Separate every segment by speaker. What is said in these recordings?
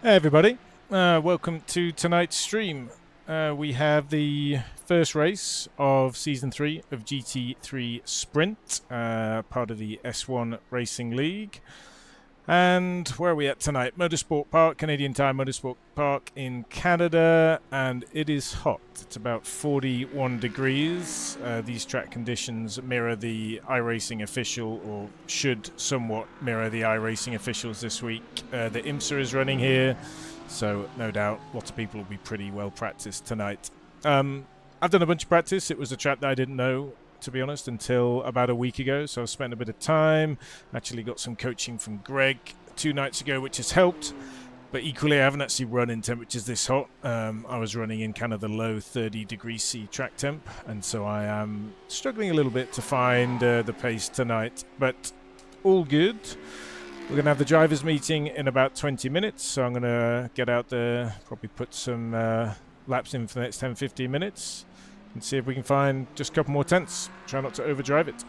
Speaker 1: Hey everybody, welcome to tonight's stream. We have the first race of Season 3 of GT3 Sprint, part of the S1 Racing League. And where are we at tonight? Motorsport Park, Canadian Tire Motorsport Park in Canada, and it is hot. It's about 41 degrees. These track conditions mirror the iRacing official, or should somewhat mirror the iRacing officials this week. The IMSA is running here, so no doubt lots of people will be pretty well practiced tonight. I've done a bunch of practice. It was a track that I didn't know, to be honest, until about a week ago, so I've spent a bit of time. Actually got some coaching from Greg 2 nights ago, which has helped, but equally I haven't actually run in temperatures this hot. I was running in kind of the low 30 degrees C track temp, and so I am struggling a little bit to find the pace tonight, but all good. We're going to have the drivers meeting in about 20 minutes, so I'm going to get out there, probably put some laps in for the next 10-15 minutes and see if we can find just a couple more tenths. Try not to overdrive it.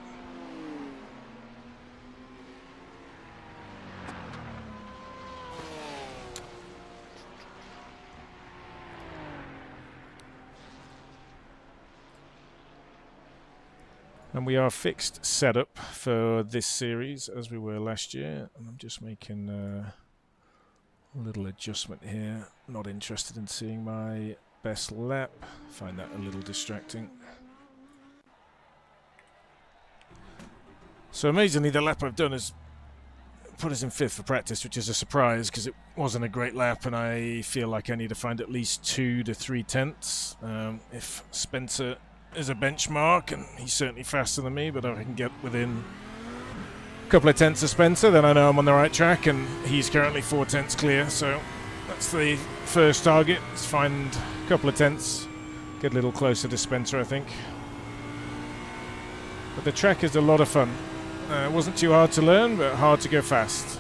Speaker 1: And we are fixed setup for this series as we were last year. And I'm just making a little adjustment here. Not interested in seeing my best lap. Find that a little distracting. So amazingly, the lap I've done has put us in 5th for practice, which is a surprise because it wasn't a great lap, and I feel like I need to find at least 2 to 3 tenths. If Spencer is a benchmark, and he's certainly faster than me, but if I can get within a couple of tenths of Spencer, then I know I'm on the right track, and he's currently 4 tenths clear, so that's the first target. Let's find a couple of tenths, get a little closer to Spencer, I think. But the track is a lot of fun. It wasn't too hard to learn, but hard to go fast.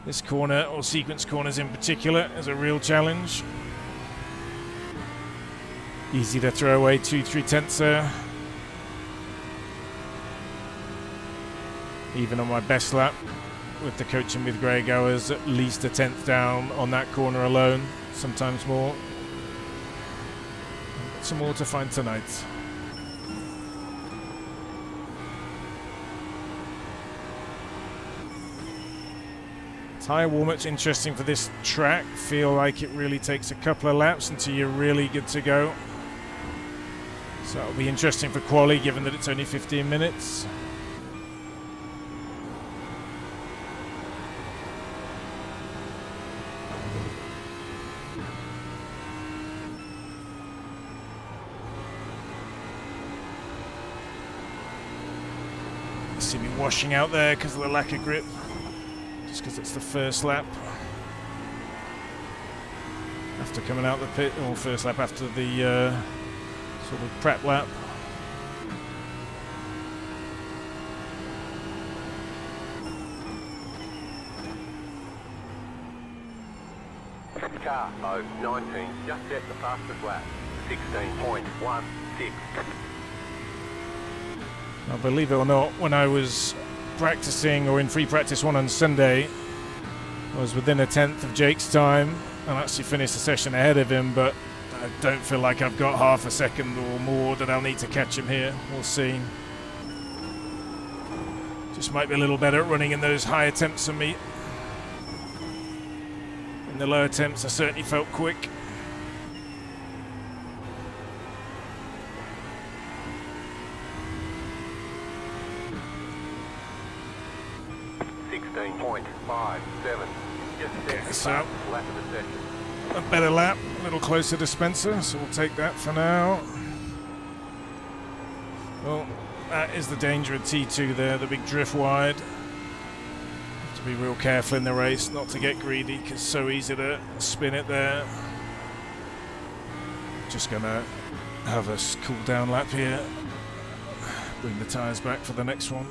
Speaker 1: This corner, or sequence corners in particular, is a real challenge. Easy to throw away 2-3 tenths there. Even on my best lap, with the coaching with Greg, I was at least a tenth down on that corner alone, sometimes more. Some more to find tonight. Tyre warm-up's interesting for this track. Feel like it really takes a couple of laps until you're really good to go. So it'll be interesting for quali, given that it's only 15 minutes. You see me washing out there because of the lack of grip. Just because it's the first lap. After coming out the pit, or first lap after the sort of prep lap.
Speaker 2: Car 019 just set the fastest lap, 16.16.
Speaker 1: Now, believe it or not, when I was practicing, or in free practice 1 on Sunday, I was within a tenth of Jake's time and actually finished the session ahead of him, but I don't feel like I've got half a second or more that I'll need to catch him here. We'll see. Just might be a little better at running in those higher temps than me. In the lower temps, I certainly felt quick. So, a better lap, a little closer to Spencer, so we'll take that for now. Well, that is the danger of T2 there, the big drift wide. Have to be real careful in the race, not to get greedy, because it's so easy to spin it there. Just gonna have a cool down lap here. Bring the tyres back for the next one.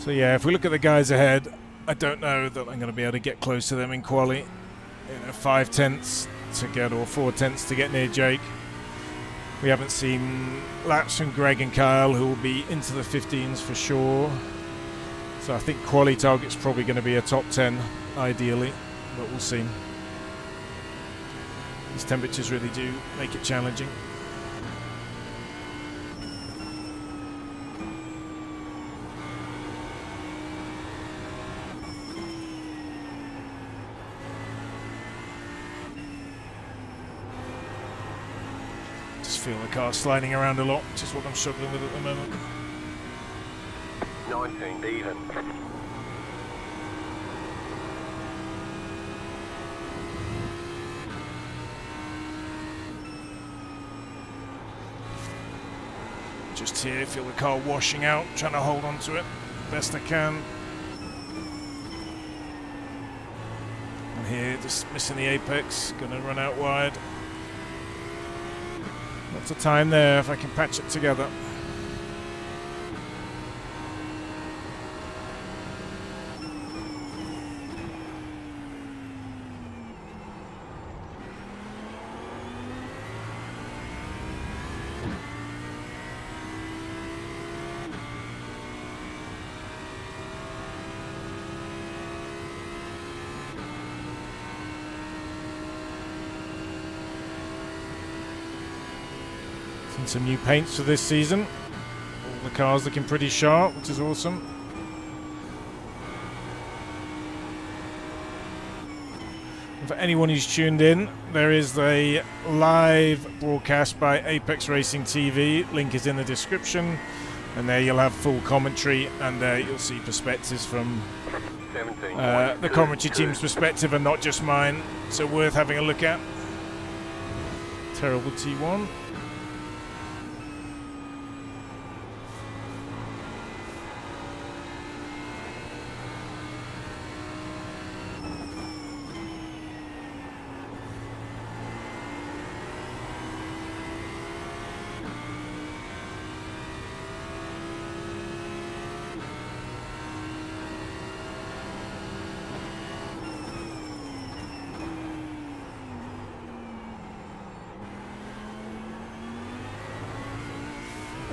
Speaker 1: So yeah, if we look at the guys ahead, I don't know that I'm going to be able to get close to them in quali. 5 tenths to get, or 4 tenths to get near Jake. We haven't seen laps from Greg and Kyle, who will be into the 15s for sure. So I think quali target's probably going to be a top 10, ideally, but we'll see. These temperatures really do make it challenging. Feel the car sliding around a lot, which is what I'm struggling with at the moment.
Speaker 2: 19 even.
Speaker 1: Just here, feel the car washing out, trying to hold on to it best I can. And here, just missing the apex, gonna run out wide. Lots of time there if I can patch it together. Some new paints for this season. All the cars looking pretty sharp, which is awesome. And for anyone who's tuned in, there is a live broadcast by Apex Racing TV. Link is in the description, and there you'll have full commentary, and you'll see perspectives from the commentary team's perspective and not just mine. So worth having a look at. Terrible T1.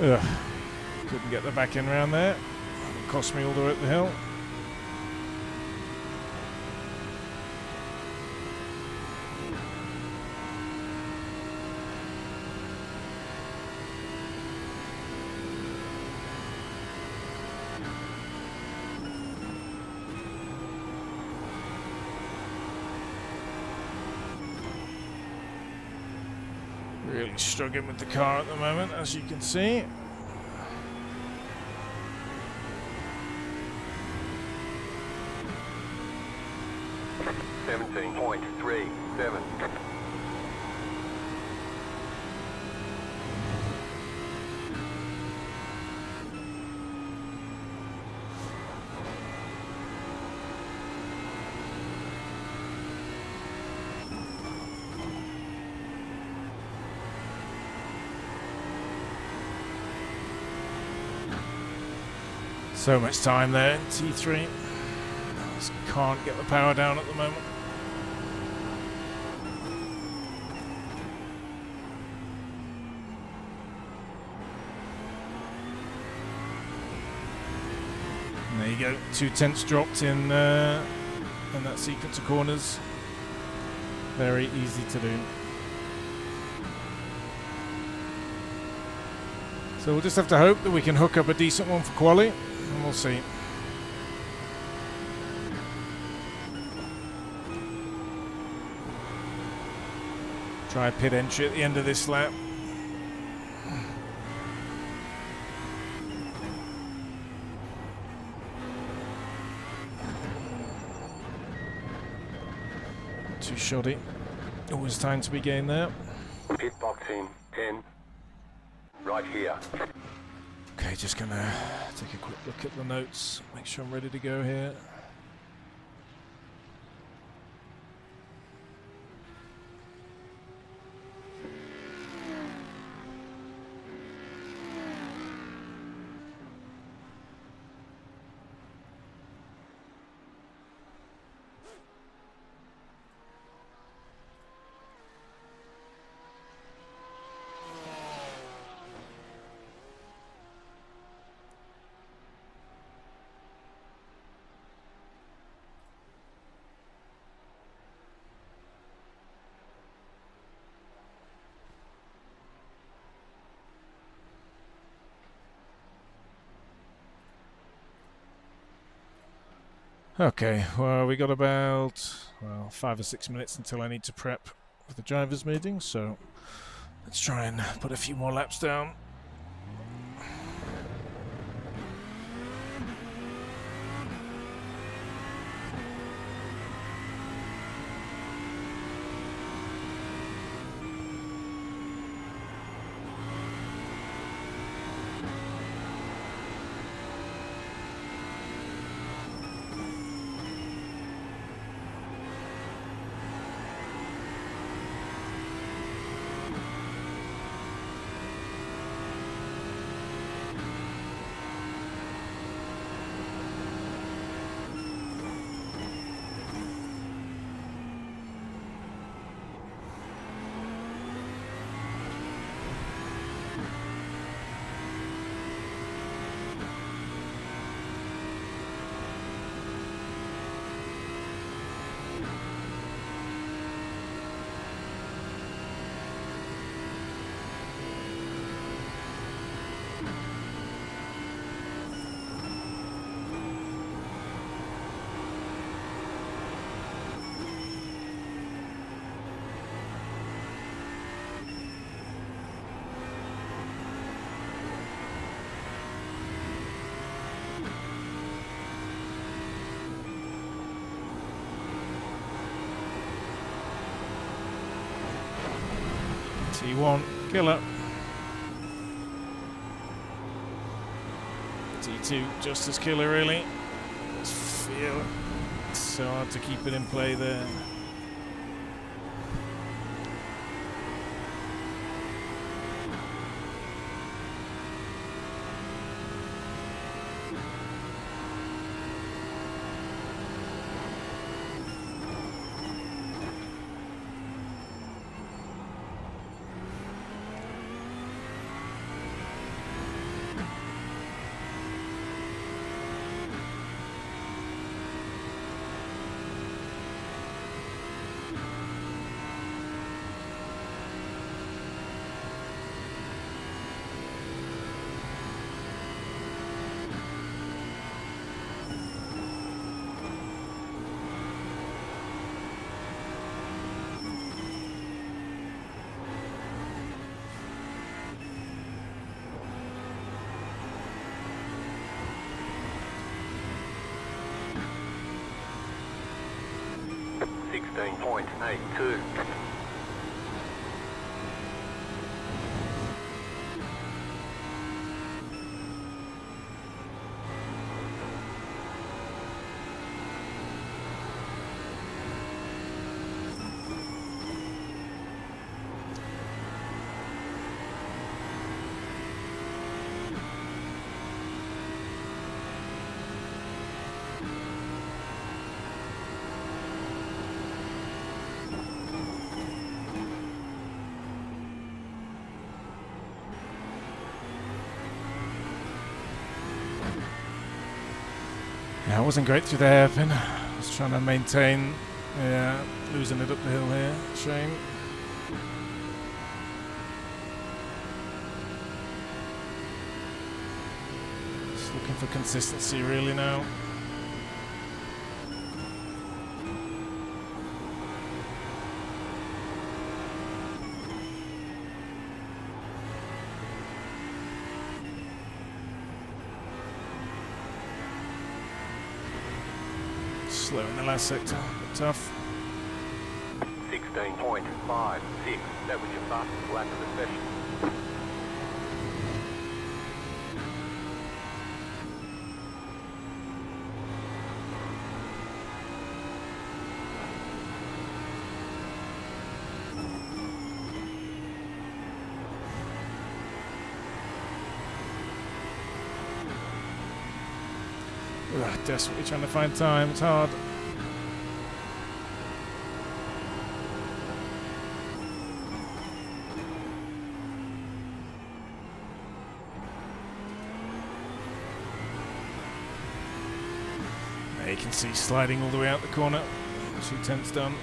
Speaker 1: Ugh. Couldn't get the back end round there. It cost me all the way up the hill. Really struggling with the car at the moment, as you can see.
Speaker 2: .37.
Speaker 1: So much time there in T3. Just can't get the power down at the moment. And there you go, 2 tenths dropped in that sequence of corners. Very easy to do. So we'll just have to hope that we can hook up a decent one for quali, and we'll see. Try pit entry at the end of this lap. Too shoddy. Always time to be gained there.
Speaker 2: Pit box in 10. Right here.
Speaker 1: Okay, just gonna take a quick look at the notes, make sure I'm ready to go here. Okay, well, we got about 5 or 6 minutes until I need to prep for the drivers' meeting, so let's try and put a few more laps down. T1, killer. T2, just as killer, really. Just feel it's so hard to keep it in play there.
Speaker 2: .82.
Speaker 1: Yeah, it wasn't great through the hairpin. I was trying to maintain, losing it up the hill here. Shame. Just looking for consistency really now. Slow in the last sector, but tough.
Speaker 2: 16.56. That was your fastest lap of the session.
Speaker 1: Ugh, desperately trying to find time, it's hard. There you can see sliding all the way out the corner. 2/10 done.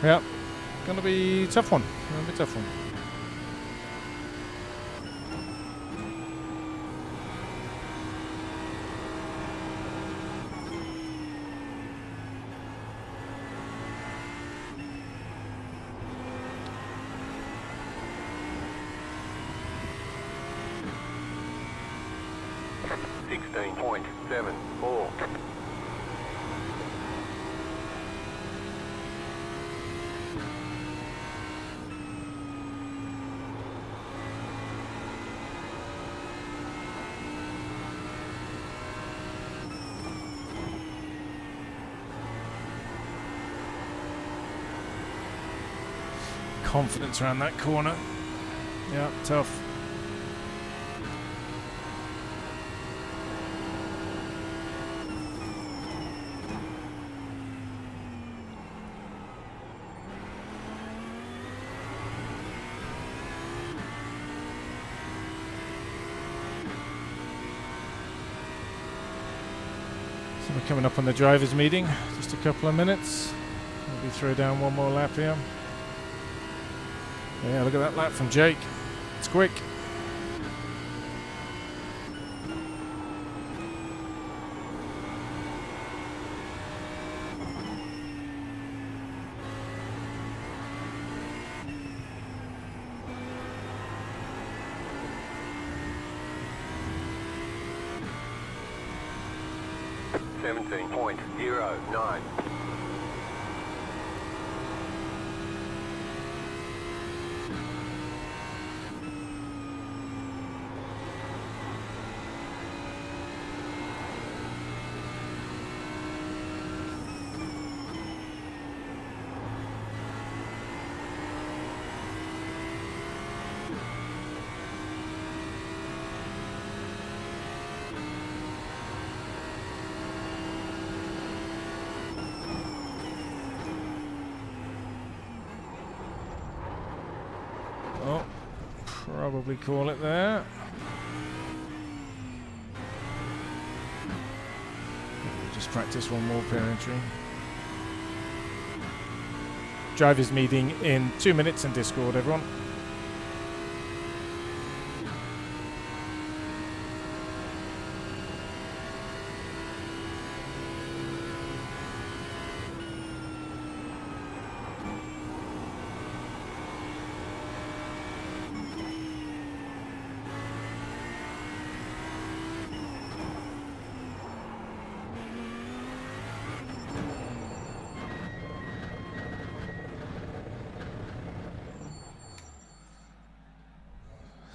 Speaker 1: Yep. Gonna be a tough one.
Speaker 2: 16.74.
Speaker 1: Confidence around that corner. Yeah, tough. So we're coming up on the drivers' meeting. Just a couple of minutes. Maybe throw down one more lap here. Yeah, look at that lap from Jake. It's quick.
Speaker 2: .09.
Speaker 1: Oh, probably call it there. Just practice one more pair entry. Drivers meeting in 2 minutes in Discord, everyone.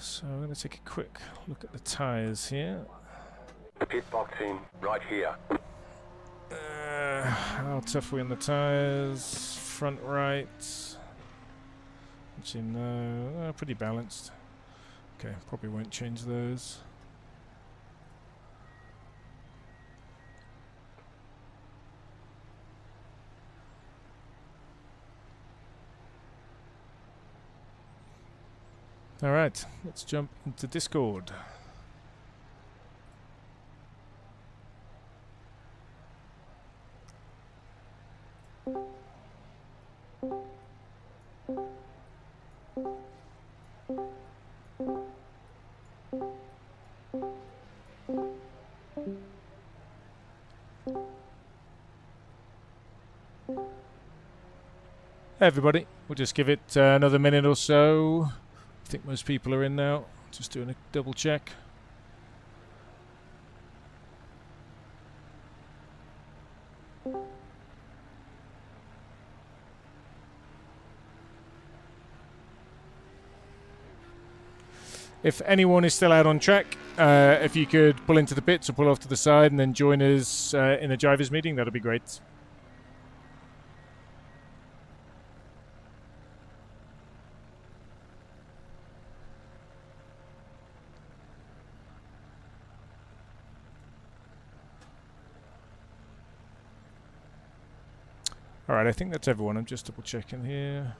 Speaker 1: So I'm going to take a quick look at the tyres here.
Speaker 2: Pit box in right here.
Speaker 1: How tough are we on the tyres? Front right. Actually, no. Pretty balanced. Okay, probably won't change those. All right, let's jump into Discord. Hey everybody, we'll just give it another minute or so. I think most people are in now. Just doing a double check. If anyone is still out on track, if you could pull into the pits or pull off to the side and then join us in the drivers' meeting, that'd be great. All right, I think that's everyone. I'm just double checking here.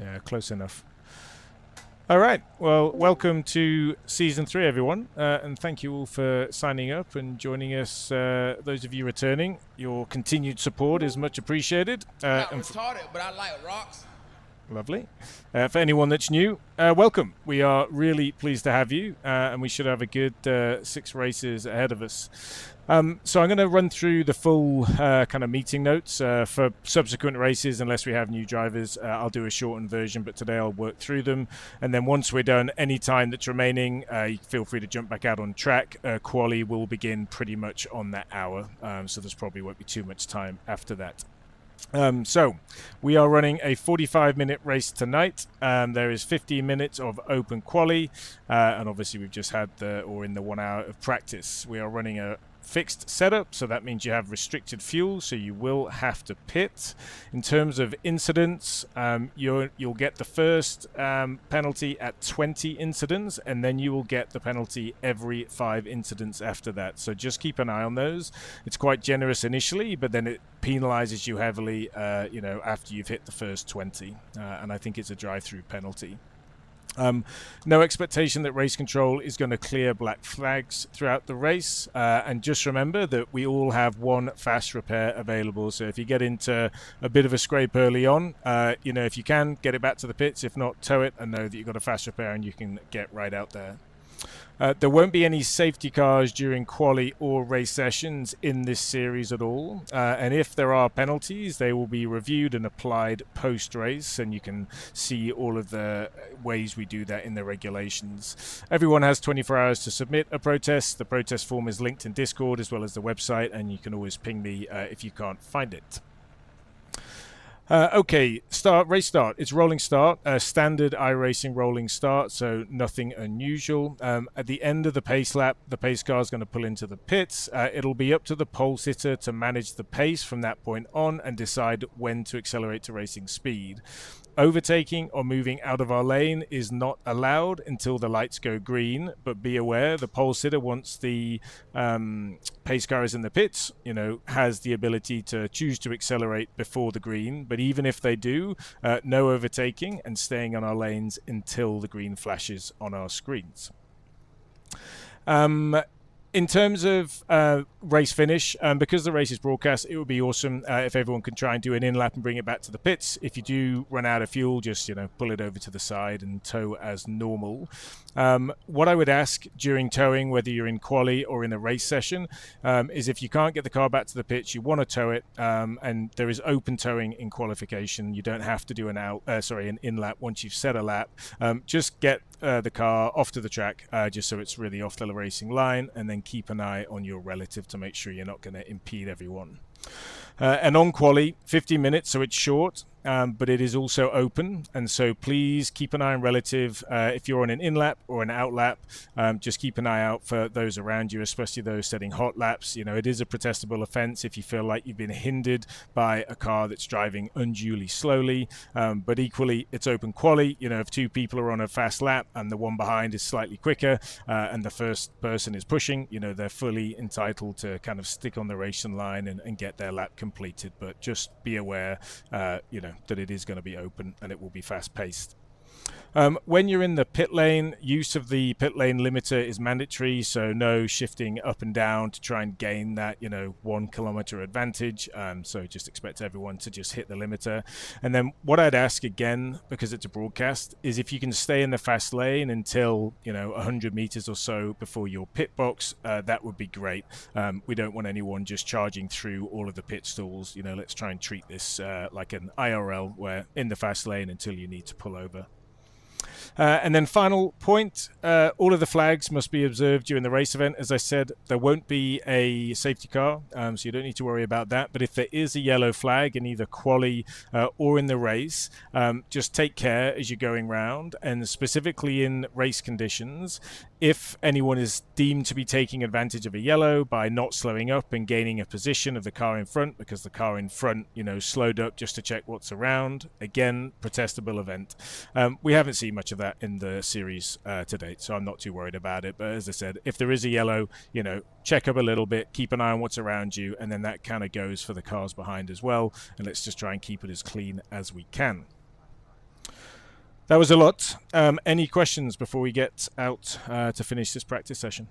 Speaker 1: Yeah, close enough. All right, well, welcome to Season 3, everyone. And thank you all for signing up and joining us. Those of you returning, your continued support is much appreciated.
Speaker 3: I'm not retarded, but I like rocks.
Speaker 1: Lovely. For anyone that's new, welcome. We are really pleased to have you, and we should have a good 6 races ahead of us. So I'm going to run through the full kind of meeting notes for subsequent races. Unless we have new drivers, I'll do a shortened version, but today I'll work through them. And then once we're done, any time that's remaining, you feel free to jump back out on track. Quali will begin pretty much on that hour, so there's probably won't be too much time after that. So we are running a 45-minute race tonight. There is 15 minutes of open quali, and obviously we've just had in the 1 hour of practice. We are running a fixed setup, so that means you have restricted fuel, so you will have to pit. In terms of incidents, you'll get the first penalty at 20 incidents, and then you will get the penalty every 5 incidents after that. So just keep an eye on those. It's quite generous initially, but then it penalizes you heavily after you've hit the first 20, and I think it's a drive-through penalty. No expectation that race control is going to clear black flags throughout the race, and just remember that we all have 1 fast repair available. So if you get into a bit of a scrape early on, if you can, get it back to the pits. If not, tow it and know that you've got a fast repair and you can get right out there. There won't be any safety cars during quali or race sessions in this series at all, and if there are penalties, they will be reviewed and applied post-race, and you can see all of the ways we do that in the regulations. Everyone has 24 hours to submit a protest. The protest form is linked in Discord as well as the website, and you can always ping me if you can't find it. Okay, race start. It's rolling start, standard iRacing rolling start, so nothing unusual. At the end of the pace lap, the pace car is going to pull into the pits. It'll be up to the pole sitter to manage the pace from that point on and decide when to accelerate to racing speed. Overtaking or moving out of our lane is not allowed until the lights go green, but be aware the pole sitter, once the pace car is in the pits, has the ability to choose to accelerate before the green. But even if they do, no overtaking and staying on our lanes until the green flashes on our screens. In terms of race finish, because the race is broadcast, it would be awesome if everyone could try and do an in-lap and bring it back to the pits. If you do run out of fuel, just pull it over to the side and tow as normal. What I would ask during towing, whether you're in quali or in a race session, is if you can't get the car back to the pits, you want to tow it, and there is open towing in qualification. You don't have to do an in-lap once you've set a lap. Just get the car off to the track, just so it's really off the racing line, and then keep an eye on your relative to make sure you're not going to impede everyone. And on quali, 15 minutes, so it's short, but it is also open, and so please keep an eye on relative. If you're on an in-lap or an out-lap, just keep an eye out for those around you, especially those setting hot laps. It is a protestable offence if you feel like you've been hindered by a car that's driving unduly slowly, but equally, it's open quali. If 2 people are on a fast lap and the one behind is slightly quicker, and the first person is pushing, they're fully entitled to kind of stick on the racing line and get their lap completed. But just be aware, that it is going to be open and it will be fast-paced. When you're in the pit lane, use of the pit lane limiter is mandatory, so no shifting up and down to try and gain that 1 kilometer advantage. So just expect everyone to just hit the limiter. And then what I'd ask again, because it's a broadcast, is if you can stay in the fast lane until 100 meters or so before your pit box, that would be great. We don't want anyone just charging through all of the pit stalls. Let's try and treat this like an IRL, where in the fast lane until you need to pull over. And then final point, all of the flags must be observed during the race event. As I said, there won't be a safety car, so you don't need to worry about that. But if there is a yellow flag in either quali or in the race, just take care as you're going round. And specifically in race conditions, if anyone is deemed to be taking advantage of a yellow by not slowing up and gaining a position of the car in front, because the car in front, slowed up just to check what's around, again, protestable event. We haven't seen much of that in the series to date, so I'm not too worried about it. But as I said, if there is a yellow, check up a little bit, keep an eye on what's around you, and then that kind of goes for the cars behind as well. And let's just try and keep it as clean as we can. That was a lot. Any questions before we get out to finish this practice session?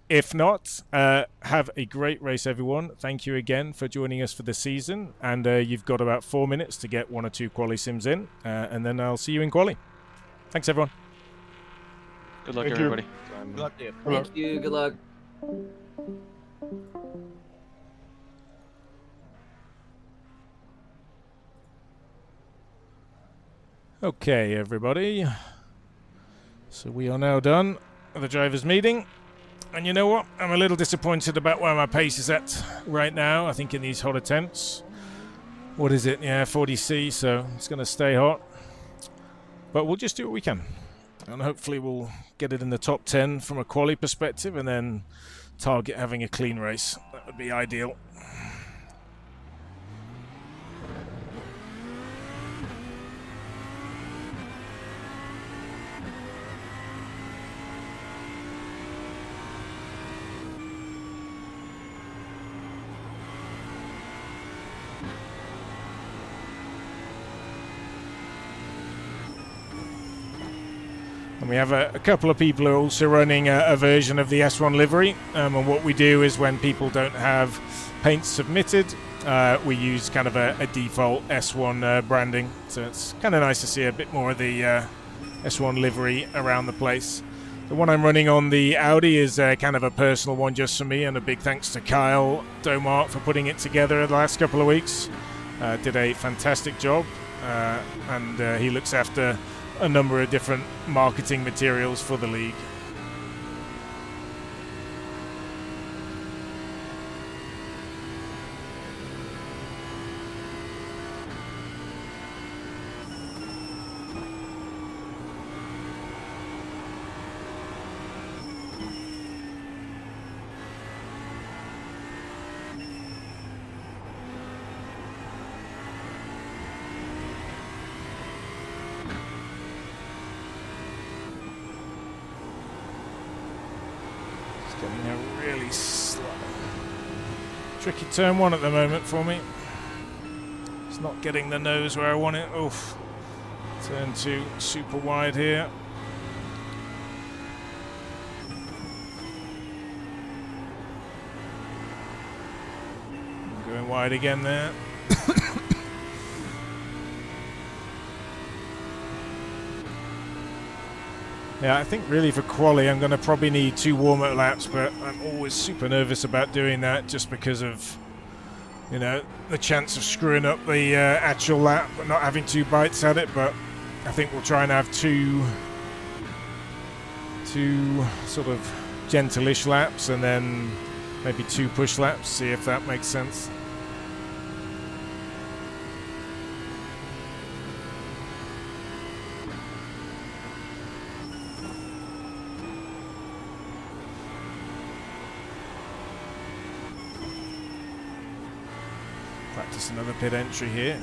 Speaker 1: If not, have a great race, everyone. Thank you again for joining us for the season. And you've got about 4 minutes to get 1 or 2 quali sims in. And then I'll see you in quali. Thanks, everyone.
Speaker 3: Good luck,
Speaker 4: Thank you.
Speaker 3: everybody.
Speaker 5: Good luck to you.
Speaker 4: Good luck.
Speaker 6: Thank you. Good luck.
Speaker 1: Okay, everybody. So we are now done with the drivers' meeting. And you know what? I'm a little disappointed about where my pace is at right now. I think in these hot attempts. What is it? Yeah, 40C, so it's going to stay hot. But we'll just do what we can. And hopefully we'll get it in the top 10 from a quali perspective and then target having a clean race. That would be ideal. And we have a couple of people who are also running a version of the S1 livery. And what we do is when people don't have paint submitted, we use kind of a default S1 branding. So it's kind of nice to see a bit more of the S1 livery around the place. The one I'm running on the Audi is kind of a personal one just for me, and a big thanks to Kyle Domart for putting it together the last couple of weeks. Did a fantastic job, and he looks after a number of different marketing materials for the league. Getting a really slow, tricky turn 1 at the moment for me. It's not getting the nose where I want it. Oof. Turn 2 super wide here. Going wide again there. Yeah, I think really for quali I'm going to probably need 2 warm-up laps, but I'm always super nervous about doing that just because of, you know, the chance of screwing up the actual lap but not having 2 bites at it. But I think we'll try and have two sort of gentle-ish laps and then maybe 2 push laps, see if that makes sense. Practice another pit entry here.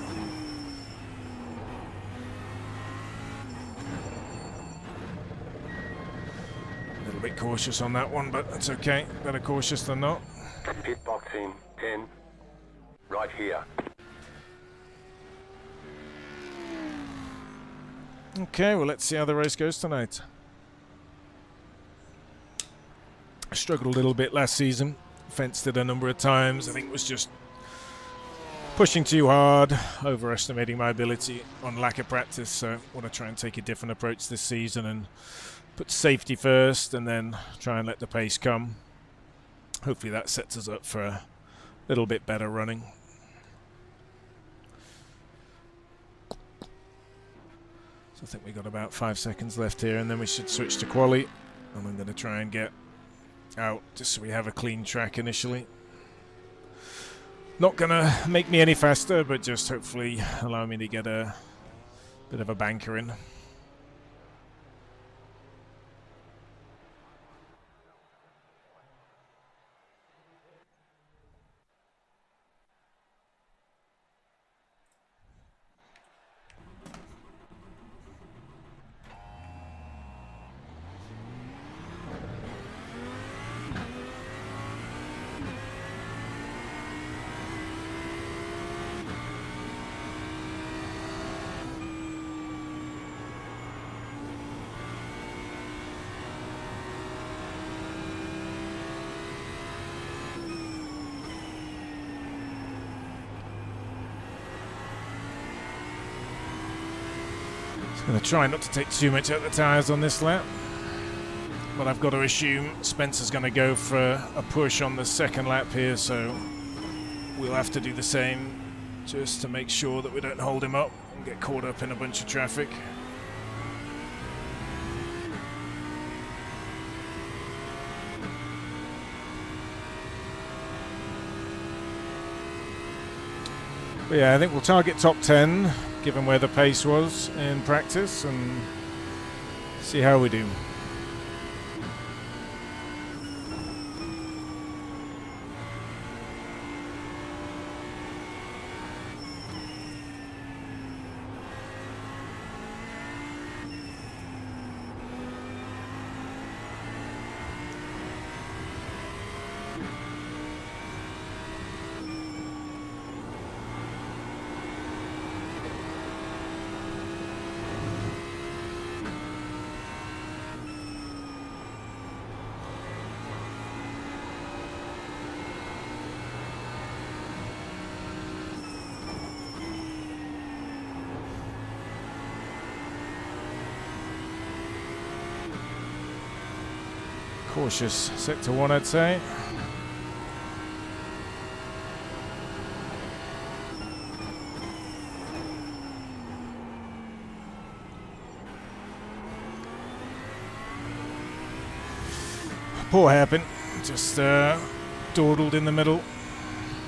Speaker 1: A little bit cautious on that one, but that's okay. Better cautious than not.
Speaker 2: Pit box in 10. Right here.
Speaker 1: Okay, well, let's see how the race goes tonight. I struggled a little bit last season. Fenced it a number of times. I think it was just pushing too hard, overestimating my ability on lack of practice. So I want to try and take a different approach this season and put safety first and then try and let the pace come. Hopefully that sets us up for a little bit better running. So I think we got about 5 seconds left here and then we should switch to quali. And I'm going to try and get out just so we have a clean track initially. Not gonna make me any faster, but just hopefully allow me to get a bit of a banker in. Going to try not to take too much out of the tyres on this lap. But I've got to assume Spencer's going to go for a push on the second lap here, so we'll have to do the same just to make sure that we don't hold him up and get caught up in a bunch of traffic. But yeah, I think we'll target top 10, given where the pace was in practice, and see how we do. Cautious sector 1, I'd say. Poor hairpin, just dawdled in the middle.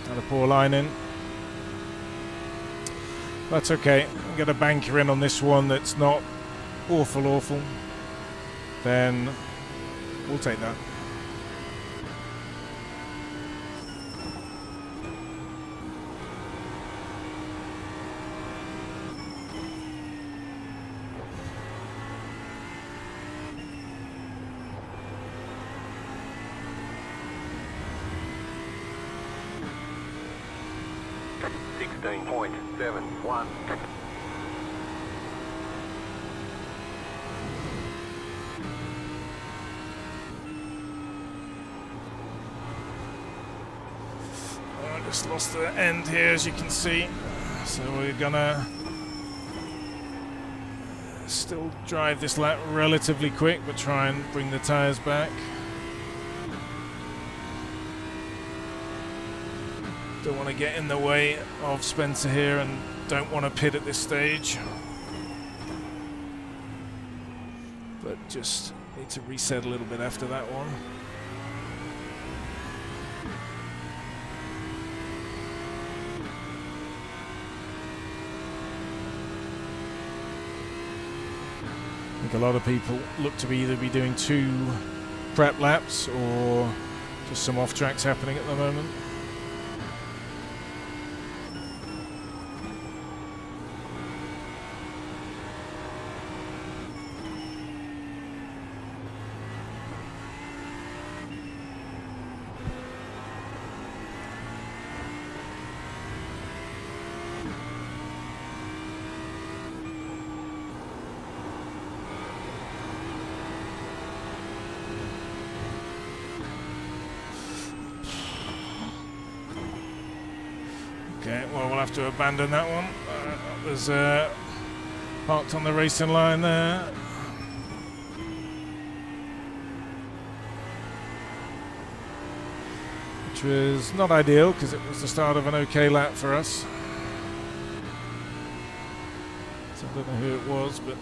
Speaker 1: Had a poor line in. That's okay. I'm going to banker in on this one that's not awful. Then we'll take that.
Speaker 2: .71.
Speaker 1: Just lost the end here, as you can see, so we're gonna still drive this lap relatively quick, but try and bring the tyres back. Don't want to get in the way of Spencer here, and don't want to pit at this stage, but just need to reset a little bit after that one. I think a lot of people look to either be doing 2 prep laps or just some off tracks happening at the moment. Okay, well, we'll have to abandon that one. That was parked on the racing line there. Which was not ideal, because it was the start of an okay lap for us. So I don't know who it was, but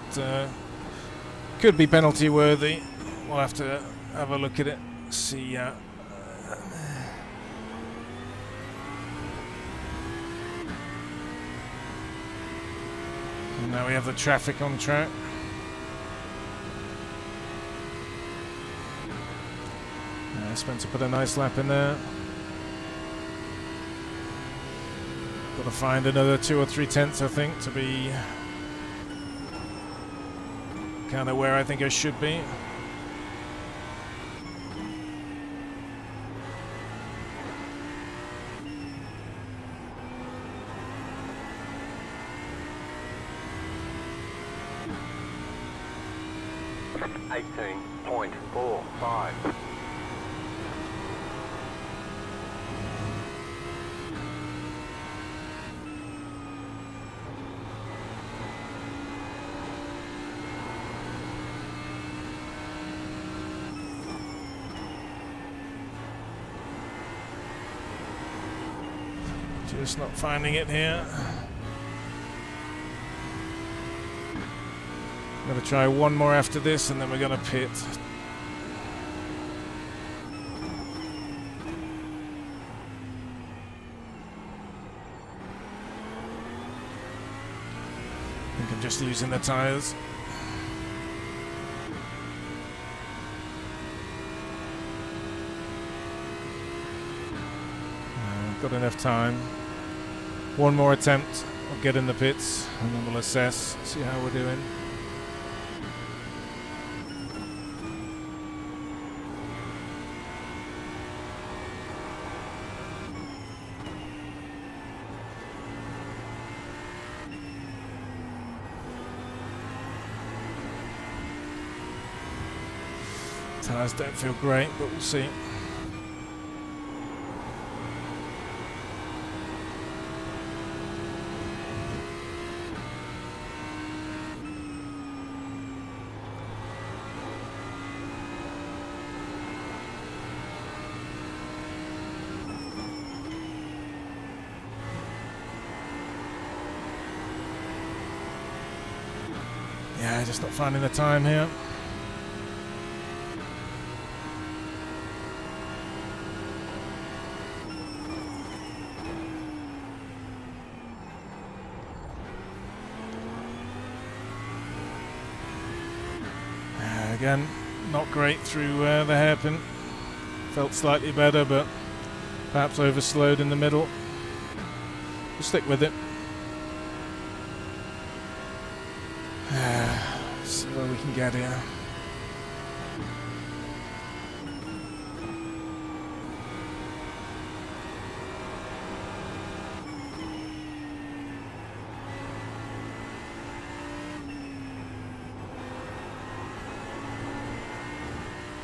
Speaker 1: could be penalty worthy. We'll have to have a look at it, see. Now we have the traffic on track. Spencer put a nice lap in there. Got to find another 2 or 3 tenths, I think, to be kind of where I think I should be.
Speaker 2: .45.
Speaker 1: Just not finding it here. I'm going to try one more after this and then we're going to pit. I think I'm just losing the tyres. Got enough time. One more attempt. I'll get in the pits and then we'll assess, see how we're doing. Tyres don't feel great, but we'll see. Yeah, just not finding the time here. Again, not great through the hairpin. Felt slightly better, but perhaps overslowed in the middle. We'll stick with it. See where we can get here.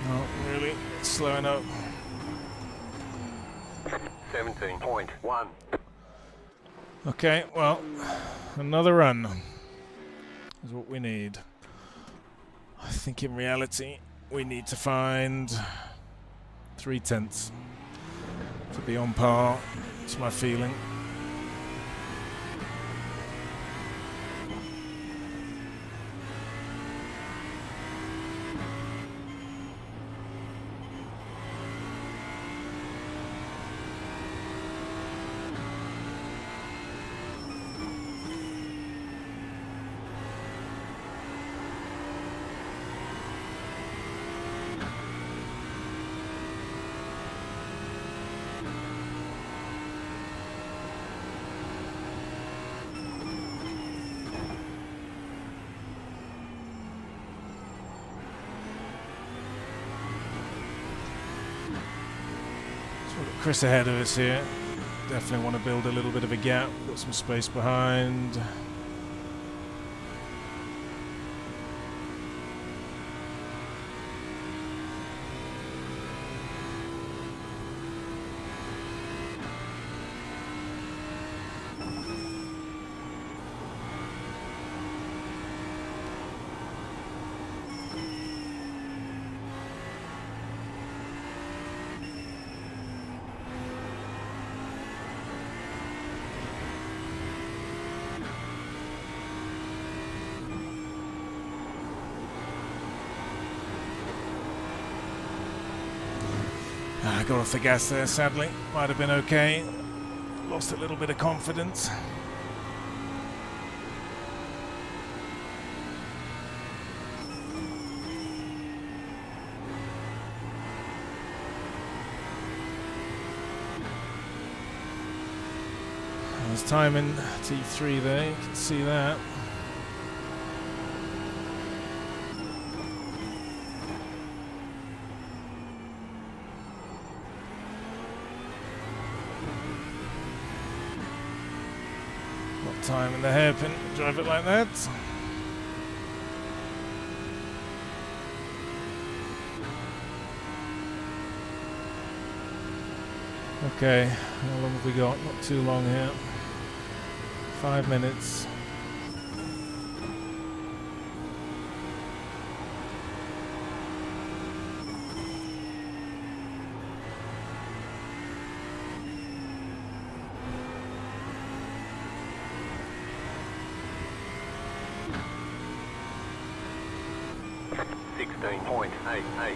Speaker 1: Not really. It's slowing up.
Speaker 2: 17.1.
Speaker 1: Okay, well, another run is what we need. I think in reality we need to find 3/10 to be on par. That's my feeling. Chris ahead of us here. Definitely want to build a little bit of a gap. Got some space behind. I got off the gas there, sadly. Might have been okay. Lost a little bit of confidence. There's time in T3 there, you can see that. Time in the hairpin, drive it like that. Okay, how long have we got? Not too long here. 5 minutes.
Speaker 2: 16.88.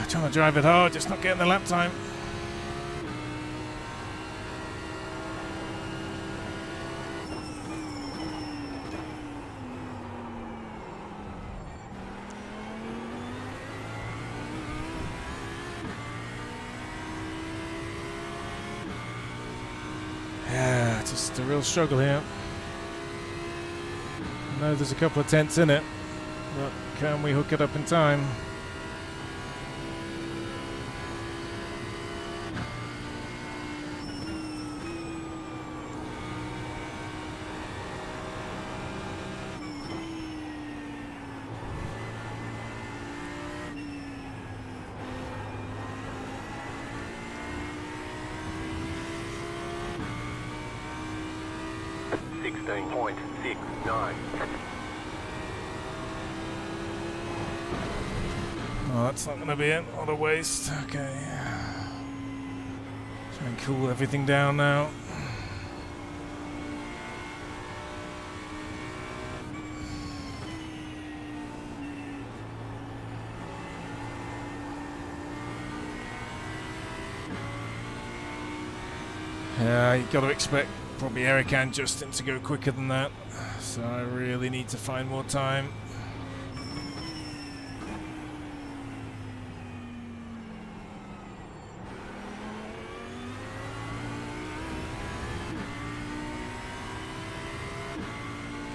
Speaker 1: Trying to drive it hard, just not getting the lap time. Yeah, just a real struggle here. I know there's a couple of tenths in it, but can we hook it up in time? Oh, that's not going to be it. What a waste. Okay. Try and cool everything down now. Yeah, you got to expect probably Eric and Justin to go quicker than that. So I really need to find more time.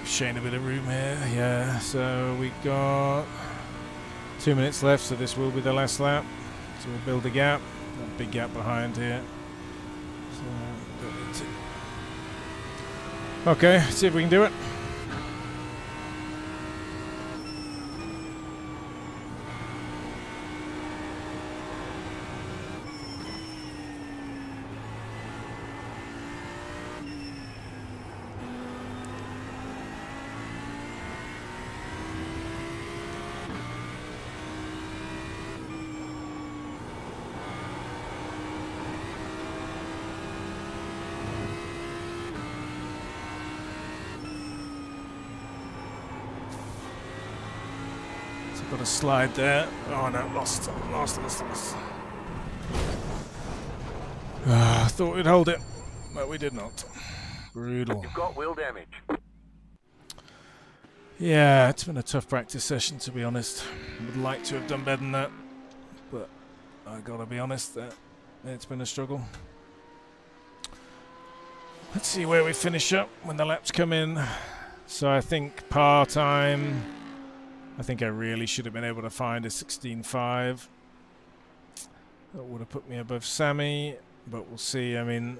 Speaker 1: Shane a bit of room here. Yeah, so we got 2 minutes left, so this will be the last lap. So we'll build a gap. Got a big gap behind here. So don't need to. Okay, see if we can do it. Got a slide there. Oh no, lost. I thought we'd hold it, but we did not. Brutal.
Speaker 2: You've got wheel damage.
Speaker 1: Yeah, it's been a tough practice session, to be honest. Would like to have done better than that, but I gotta be honest that it's been a struggle. Let's see where we finish up when the laps come in. So I think par time. I think I really should have been able to find a 16.5. That would have put me above Sammy, but we'll see. I mean,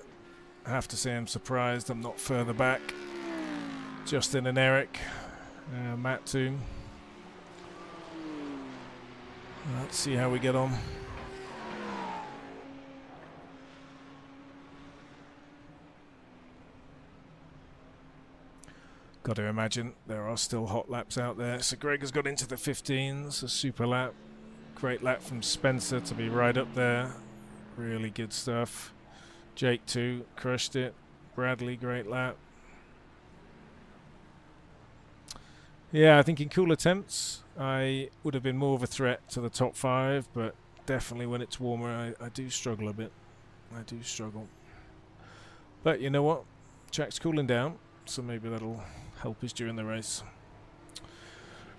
Speaker 1: I have to say I'm surprised I'm not further back. Justin and Eric, Matt too. Let's see how we get on. Got to imagine there are still hot laps out there. So Greg has got into the 15s, a super lap. Great lap from Spencer to be right up there. Really good stuff. Jake too, crushed it. Bradley, great lap. Yeah, I think in cooler temps, I would have been more of a threat to the top 5, but definitely when it's warmer, I do struggle a bit. I do struggle. But you know what? Track's cooling down, so maybe that'll help us during the race.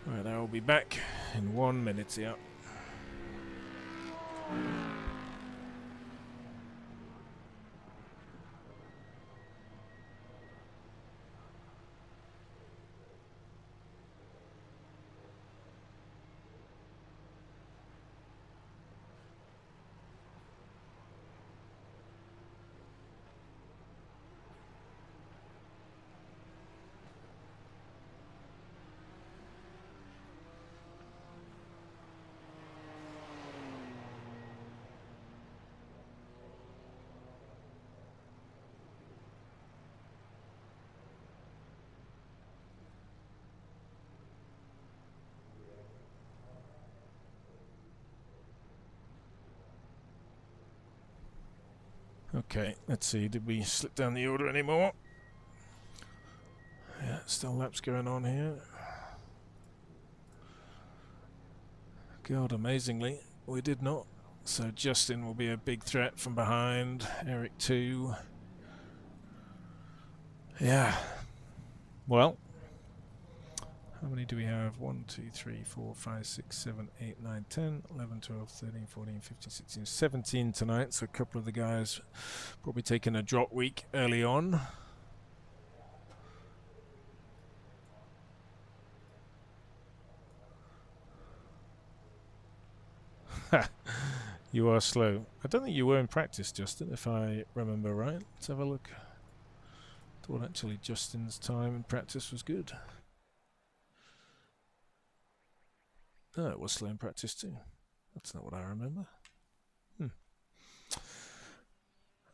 Speaker 1: Right, I will be back in 1 minute. Yeah. Okay, let's see. Did we slip down the order anymore? Yeah, still laps going on here. God, amazingly, we did not. So Justin will be a big threat from behind. Eric 2. Yeah. Well, how many do we have? 1, 2, 3, 4, 5, 6, 7, 8, 9, 10, 11, 12, 13, 14, 15, 16, 17 tonight. So a couple of the guys probably taking a drop week early on. You are slow. I don't think you were in practice, Justin, if I remember right. Let's have a look. Thought actually Justin's time in practice was good. Oh, it was slow in practice too. That's not what I remember.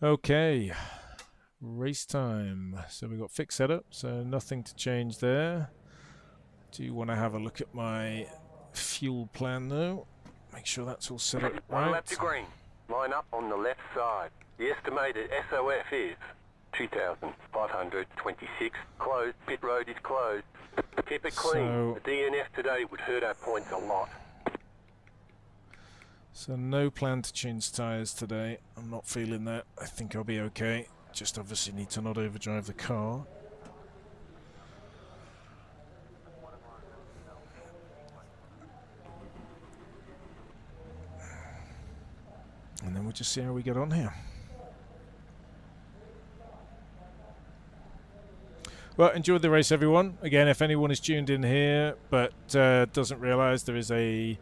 Speaker 1: Okay. Race time. So we've got fixed setup, so nothing to change there. Do you want to have a look at my fuel plan though? Make sure that's all set up right.
Speaker 2: 1 lap to green. Line up on the left side. The estimated SOF is 2,526. Closed. Pit road is closed. Keep it clean.
Speaker 1: So,
Speaker 2: the DNF today would hurt our points a lot.
Speaker 1: So no plan to change tyres today. I'm not feeling that. I think I'll be okay. Just obviously need to not overdrive the car. And then we'll just see how we get on here. Well, enjoy the race, everyone. Again, if anyone is tuned in here but doesn't realise there is a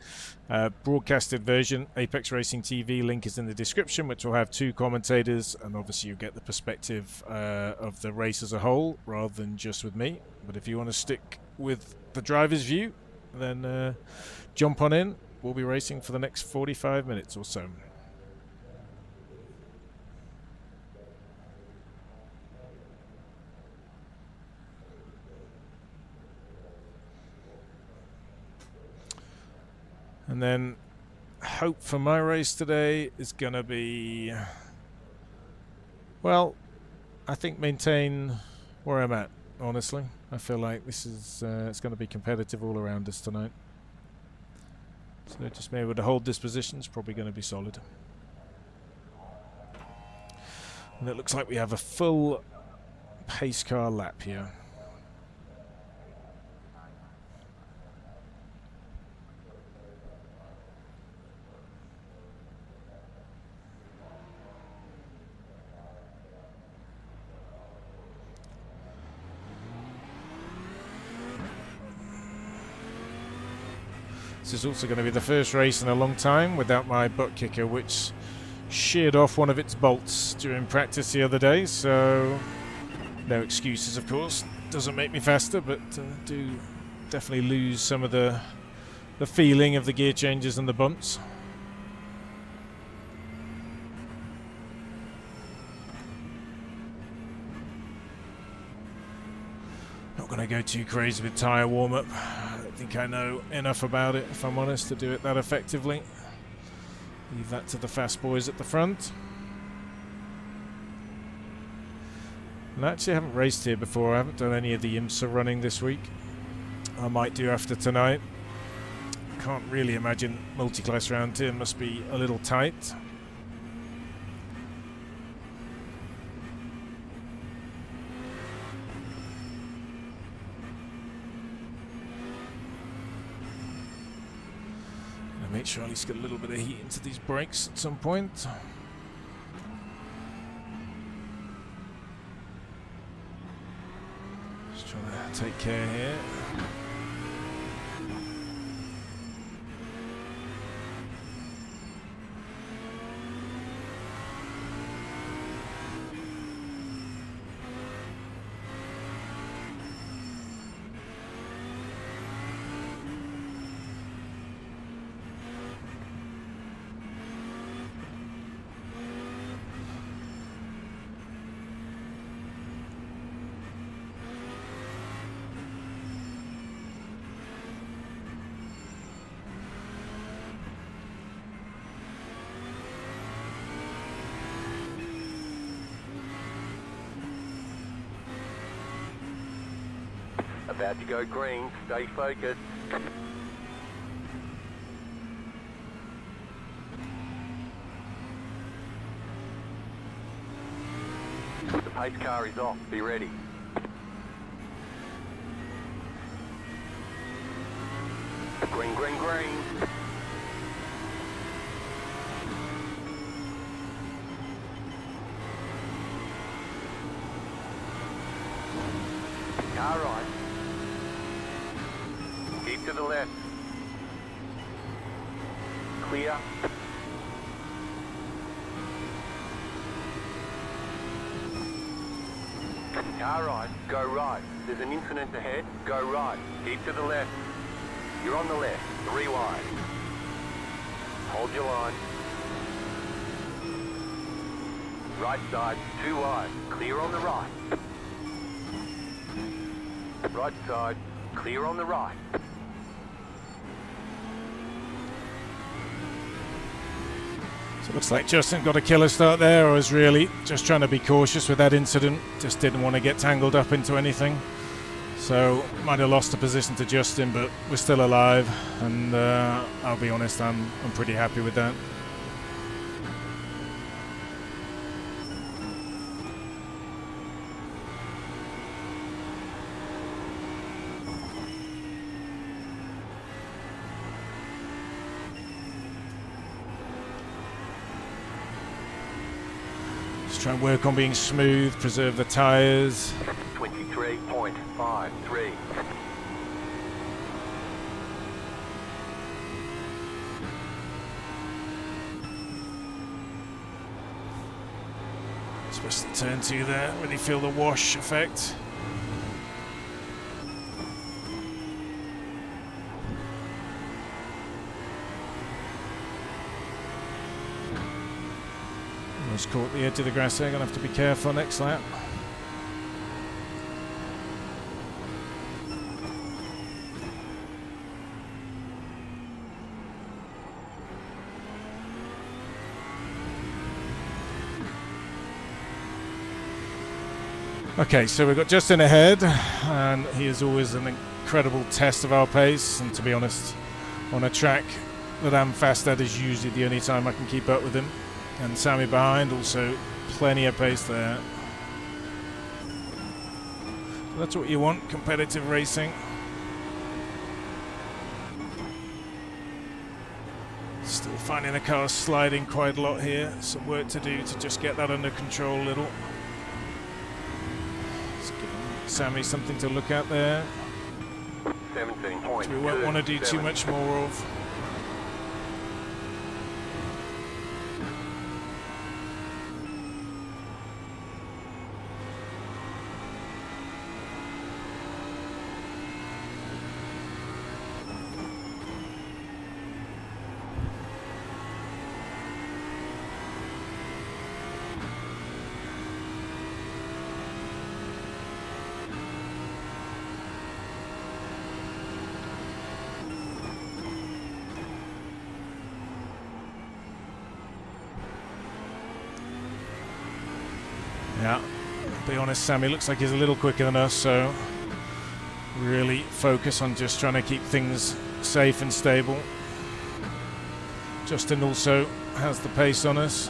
Speaker 1: broadcasted version, Apex Racing TV, link is in the description, which will have 2 commentators, and obviously you get the perspective of the race as a whole, rather than just with me. But if you want to stick with the driver's view, then jump on in. We'll be racing for the next 45 minutes or so. And then hope for my race today is going to be, well, I think maintain where I'm at, honestly. I feel like this is it's going to be competitive all around us tonight. So just being able to hold this position is probably going to be solid. And it looks like we have a full pace car lap here. This is also going to be the first race in a long time without my butt kicker, which sheared off one of its bolts during practice the other day, so no excuses, of course. Doesn't make me faster, but do definitely lose some of the feeling of the gear changes and the bumps. Not going to go too crazy with tyre warm-up. I don't think I know enough about it, if I'm honest, to do it that effectively. Leave that to the fast boys at the front. And actually I haven't raced here before. I haven't done any of the IMSA running this week. I might do after tonight. Can't really imagine multi-class round here. Must be a little tight. Make sure I at least get a little bit of heat into these brakes at some point. Just trying to take care here.
Speaker 2: About to go green, stay focused. The pace car is off, be ready. Green, green, green. Car right. Keep to the left. Clear. Car right, go right. There's an incident ahead, go right. Keep to the left. You're on the left, 3 wide. Hold your line. Right side, 2 wide. Clear on the right. Right side, clear on the right.
Speaker 1: So it looks like Justin got a killer start there, or was really just trying to be cautious with that incident. Just didn't want to get tangled up into anything. So might have lost the position to Justin, but we're still alive, and I'll be honest, I'm pretty happy with that. Just try and work on being smooth, preserve the tyres.
Speaker 2: 23.53.
Speaker 1: Especially turn 2 there, really feel the wash effect. Almost caught the edge of the grass there, gonna have to be careful next lap. Okay, so we've got Justin ahead, and he is always an incredible test of our pace, and to be honest, on a track that I'm fast at is usually the only time I can keep up with him. And Sammy behind, also plenty of pace there. So that's what you want, competitive racing. Still finding the car sliding quite a lot here, some work to do to just get that under control a little. Sammy something to look at there.
Speaker 2: 17
Speaker 1: Which we won't want to do too much more of. Yeah, to be honest, Sammy looks like he's a little quicker than us, so really focus on just trying to keep things safe and stable. Justin also has the pace on us.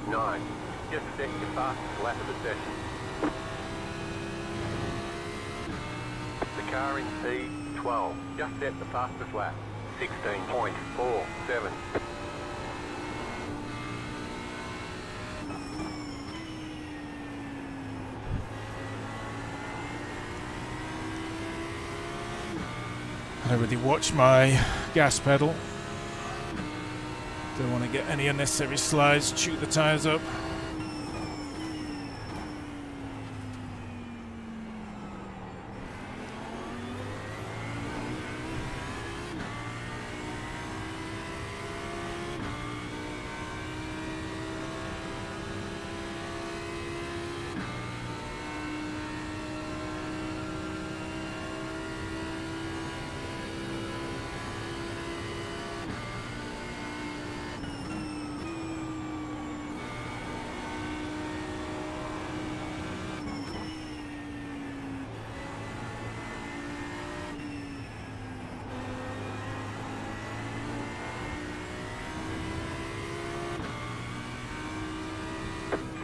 Speaker 2: .19. Just set your fastest lap of the session. The car in P12. Just set the fastest lap. 16.47.
Speaker 1: I don't really watch my gas pedal. Don't want to get any unnecessary slides, chew the tyres up.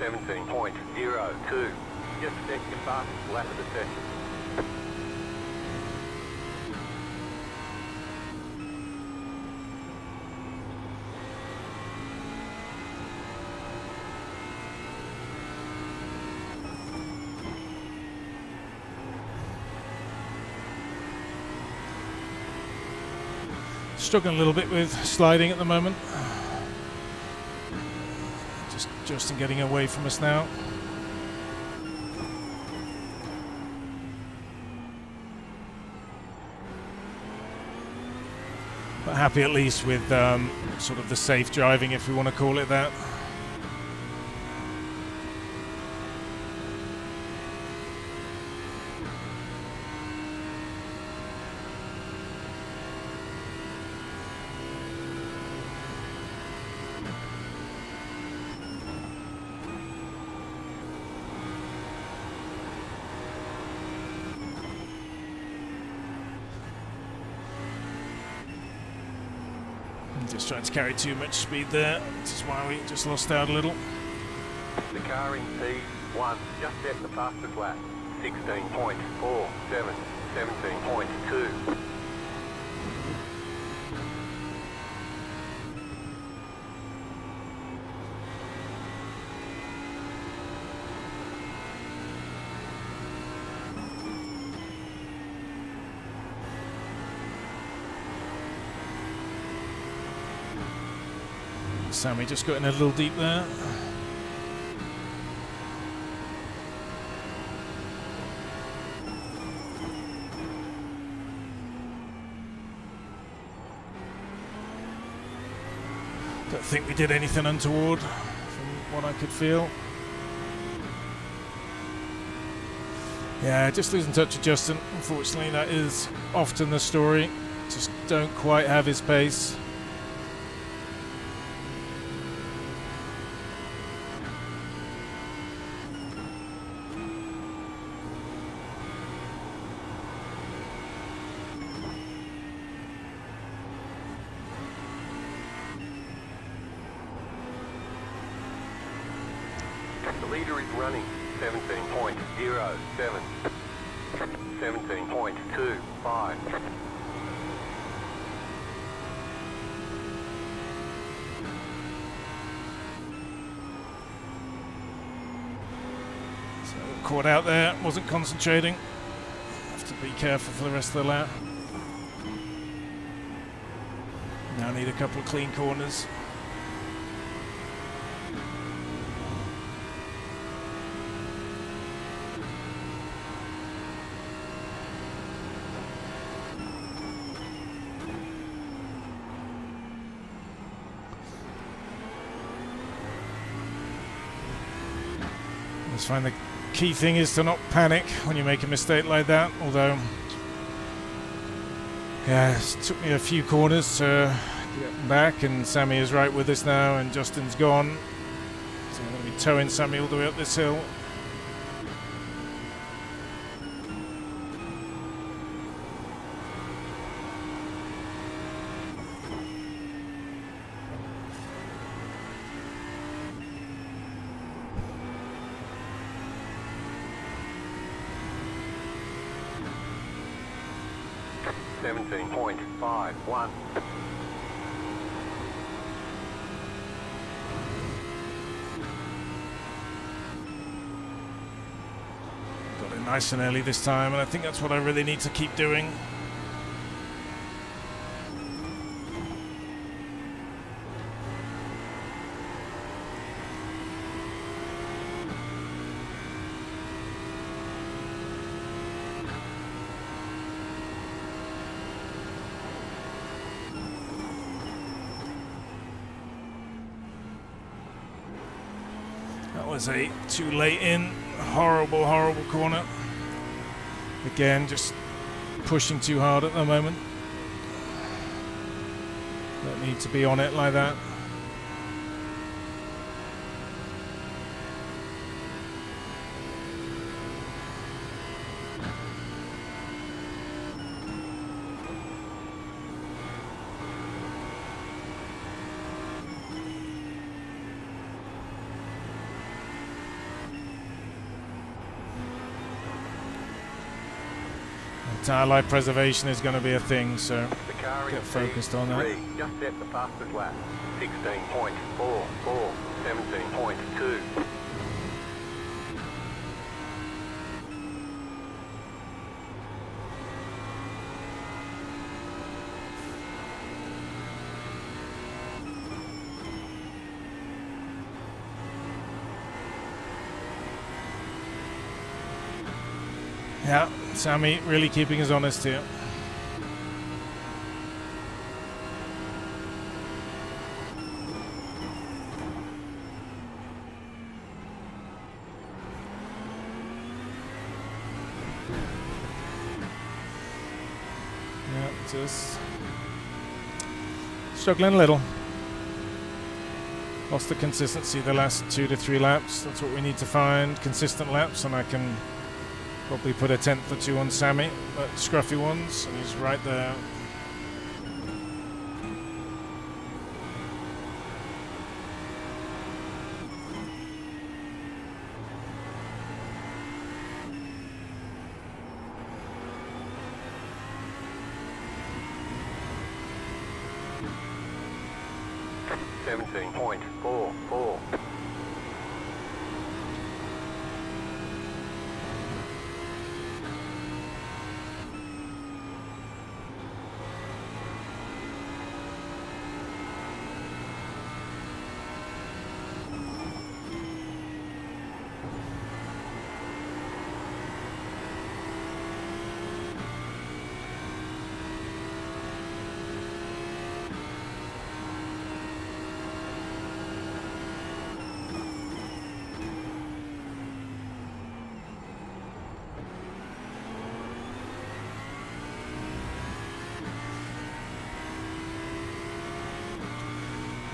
Speaker 2: 17.02. Just set your fastest lap of the session.
Speaker 1: Struggling a little bit with sliding at the moment. Just Justin getting away from us now. But happy at least with sort of the safe driving, if we want to call it that. Just trying to carry too much speed there, which is why we just lost out a little.
Speaker 2: The car in P1 just set the fastest lap. 16.47, 17.2.
Speaker 1: Sammy just got in a little deep there. Don't think we did anything untoward from what I could feel. Yeah, just losing touch with Justin. Unfortunately, that is often the story. Just don't quite have his pace.
Speaker 2: The leader is running 17.07, 17.25.
Speaker 1: So caught out there, wasn't concentrating. Have to be careful for the rest of the lap. Now need a couple of clean corners. I find the key thing is to not panic when you make a mistake like that, although yeah, it took me a few corners to get back, and Sammy is right with us now and Justin's gone, so I'm going to be towing Sammy all the way up this hill.
Speaker 2: .51.
Speaker 1: Got it nice and early this time, and I think that's what I really need to keep doing. That was a too late in, horrible, horrible corner. Again, just pushing too hard at the moment. Don't need to be on it like that. Tyre life preservation is going to be a thing, so
Speaker 2: The car in
Speaker 1: get focused on that.
Speaker 2: P3 just set the fastest lap. 16.44, 17.2.
Speaker 1: Yeah, Sammy really keeping us honest here. Yeah, just struggling a little. Lost the consistency the last 2 to 3 laps. That's what we need to find, consistent laps, and I can probably put a 10th or 2 on Sammy, but scruffy ones, and he's right there.
Speaker 2: Seventeen point four four.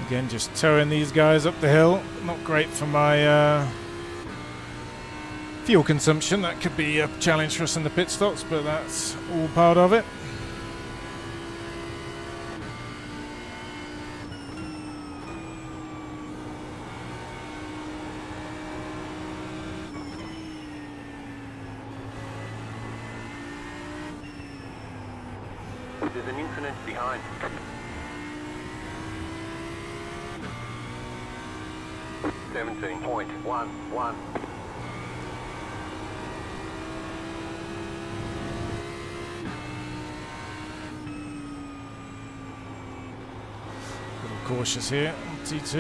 Speaker 1: Again, just towing these guys up the hill. Not great for my fuel consumption. That could be a challenge for us in the pit stops, but that's all part of it.
Speaker 2: There's an incident behind. Seventeen point one one.
Speaker 1: A little cautious here on T2.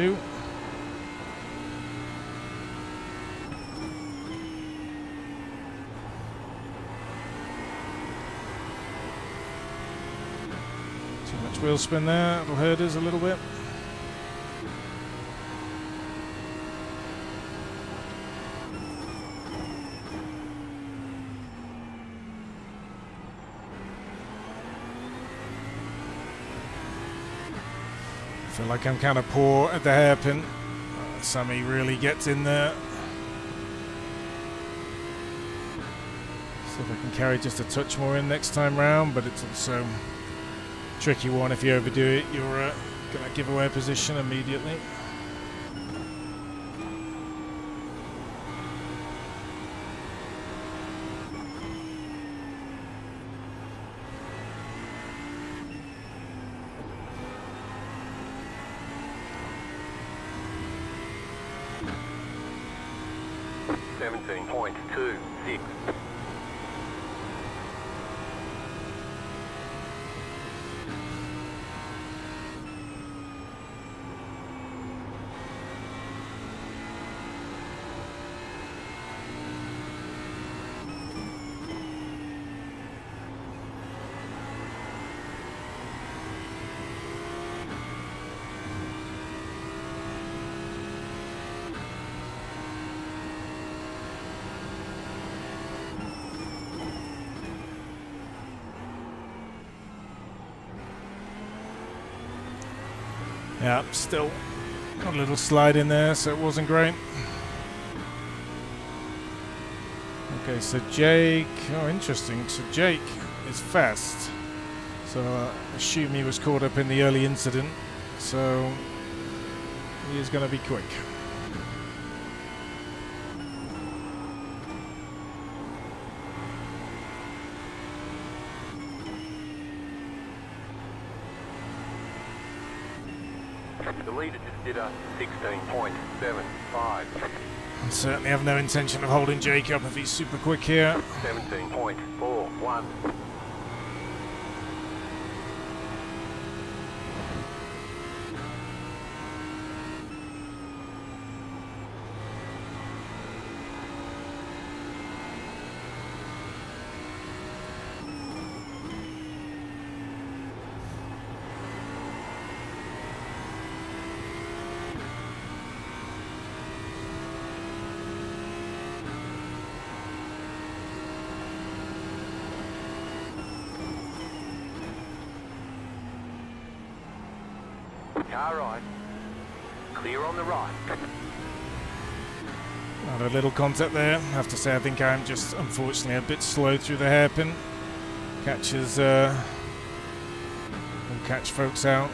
Speaker 1: Too much wheel spin there, it'll hurt us a little bit. I feel like I'm kind of poor at the hairpin. Sammy really gets in there. See if I can carry just a touch more in next time round, but it's also a tricky one. If you overdo it, you're going to give away a position immediately.
Speaker 2: Seventeen point two six.
Speaker 1: Yeah, still got a little slide in there, so it wasn't great. Okay, so Jake, oh interesting, so Jake is fast. So I assume he was caught up in the early incident, so he is going to be quick.
Speaker 2: Jitter 16.75.
Speaker 1: I certainly have no intention of holding Jake up if he's super quick here.
Speaker 2: 17.41. Car right. Clear on the right.
Speaker 1: Not a little contact there. I have to say I think I'm just unfortunately a bit slow through the hairpin. Catches will catch folks out.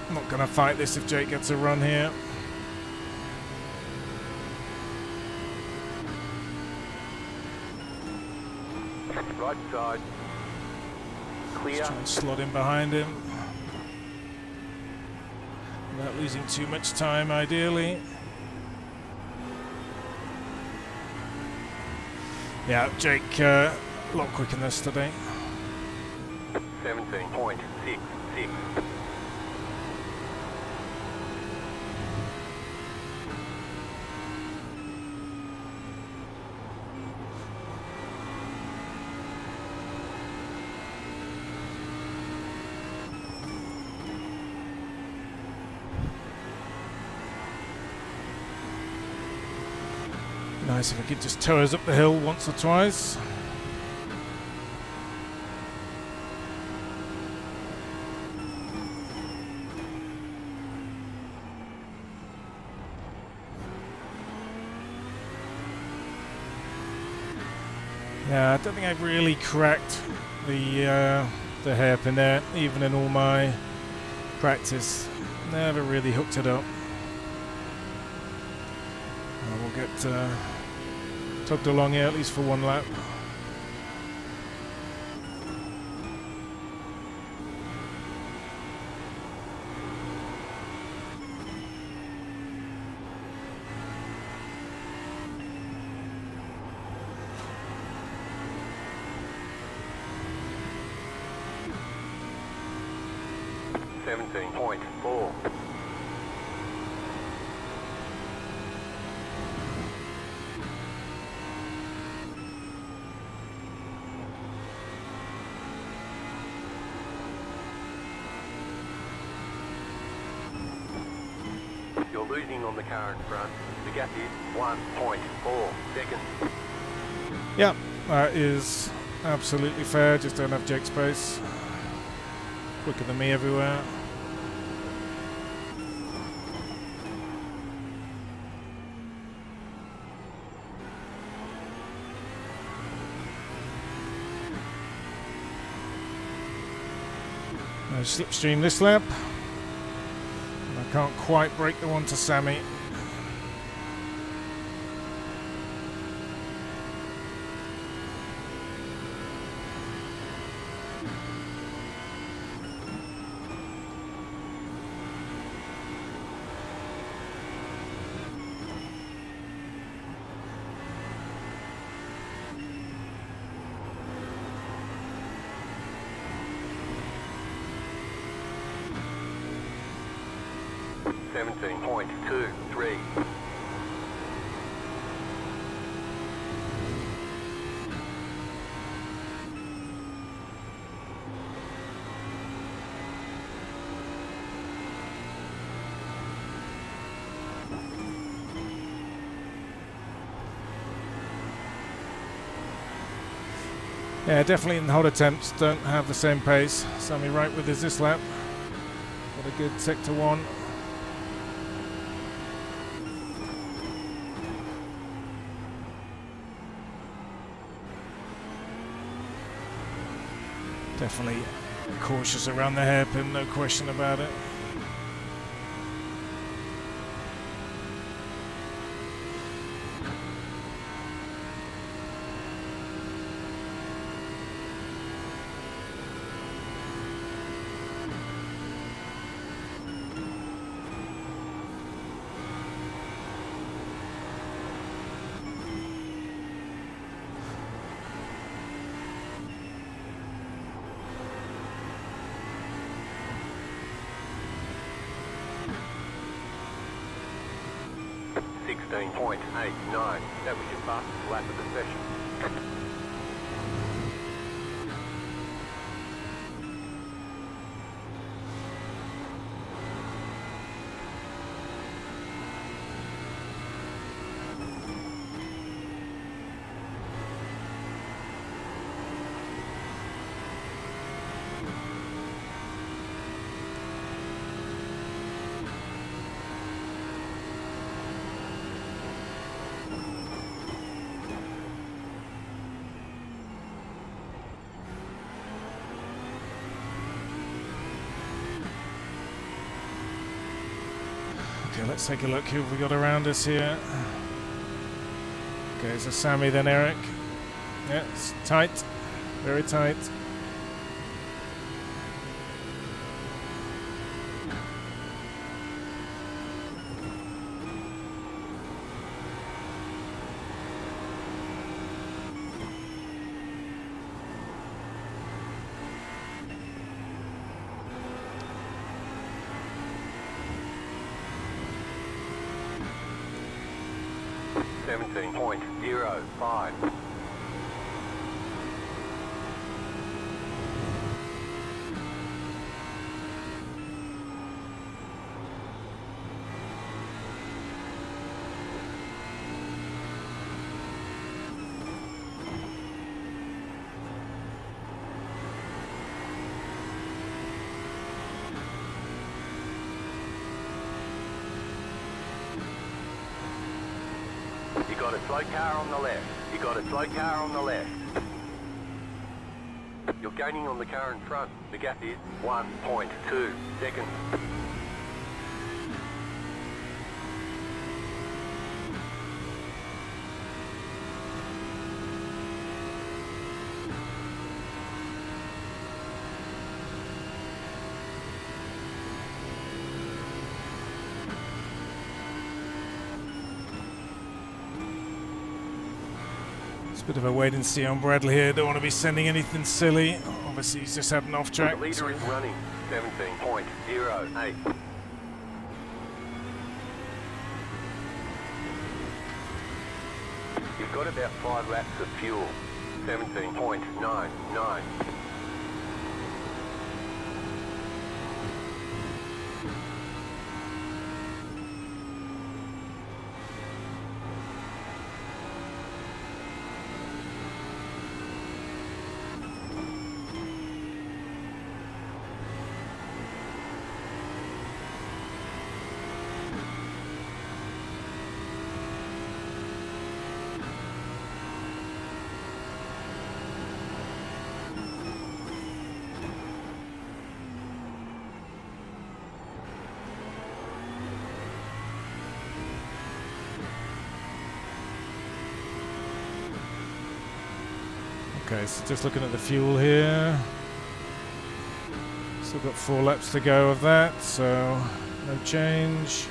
Speaker 1: I'm not gonna fight this if Jake gets a run here.
Speaker 2: Right side. Clear.
Speaker 1: Just try and slot in behind him without losing too much time, ideally. Yeah, Jake a lot quicker than this today.
Speaker 2: 17.66.
Speaker 1: Nice if we could just tow us up the hill once or twice. Yeah, I don't think I've really cracked the hairpin there, even in all my practice. Never really hooked it up. We'll get tugged along here at least for one lap. .4. You're losing on the car in front. The gap is 1.4 seconds. Yeah, that is absolutely fair. Just don't have Jake's pace. Quicker than me everywhere. No slipstream this lap. And I can't quite break the one to Sammy.
Speaker 2: .23.
Speaker 1: Yeah, definitely in the hot attempts don't have the same pace. Sammy right with us this lap. Got a good sector one. Definitely cautious around the hairpin, no question about it.
Speaker 2: 16.89. That was your fastest lap of the session.
Speaker 1: Okay, let's take a look who have we got around us here. Okay, it's a Sammy then Eric. Yeah, it's tight, very tight.
Speaker 2: .05. You got a slow car on the left. You got a slow car on the left. You're gaining on the car in front. The gap is 1.2 seconds.
Speaker 1: It's a bit of a wait and see on Bradley here. Don't want to be sending anything silly. Obviously, he's just had an off track.
Speaker 2: The leader is running 17.08. You've got about 5 laps of fuel. 17.99.
Speaker 1: Okay, so just looking at the fuel here. Still got 4 laps to go of that, so no change.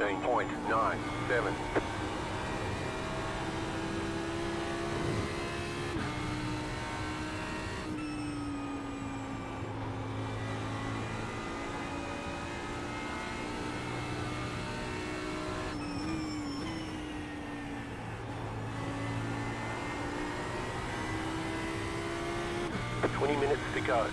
Speaker 2: .97. .20 minutes to go.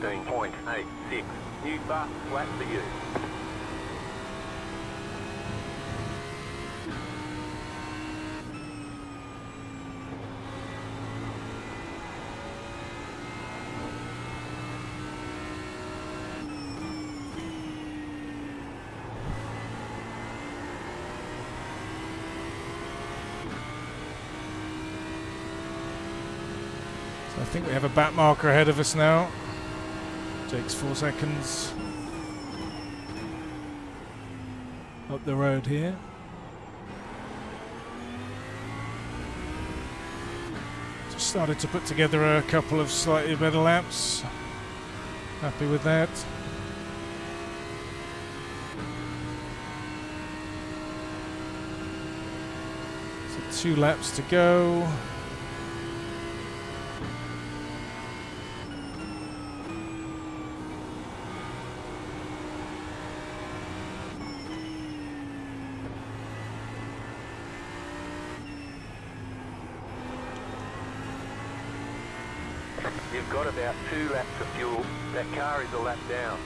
Speaker 2: 16.86. New fastest lap for you.
Speaker 1: I think we have a back marker ahead of us now. Takes 4 seconds up the road here. Just started to put together a couple of slightly better laps. Happy with that. So 2 laps to go.
Speaker 2: You've got about 2 laps of fuel. That car is a lap down.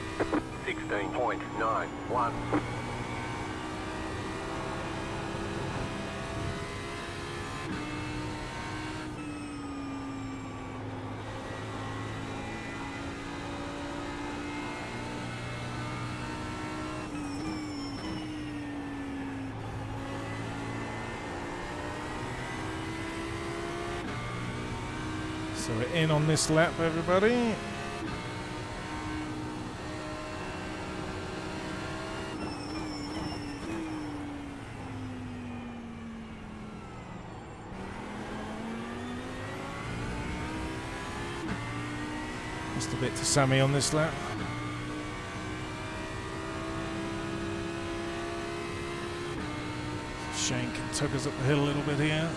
Speaker 2: 16.91.
Speaker 1: So we're in on this lap, everybody. Just a bit to Sammy on this lap. Shane can tug us up the hill a little bit here.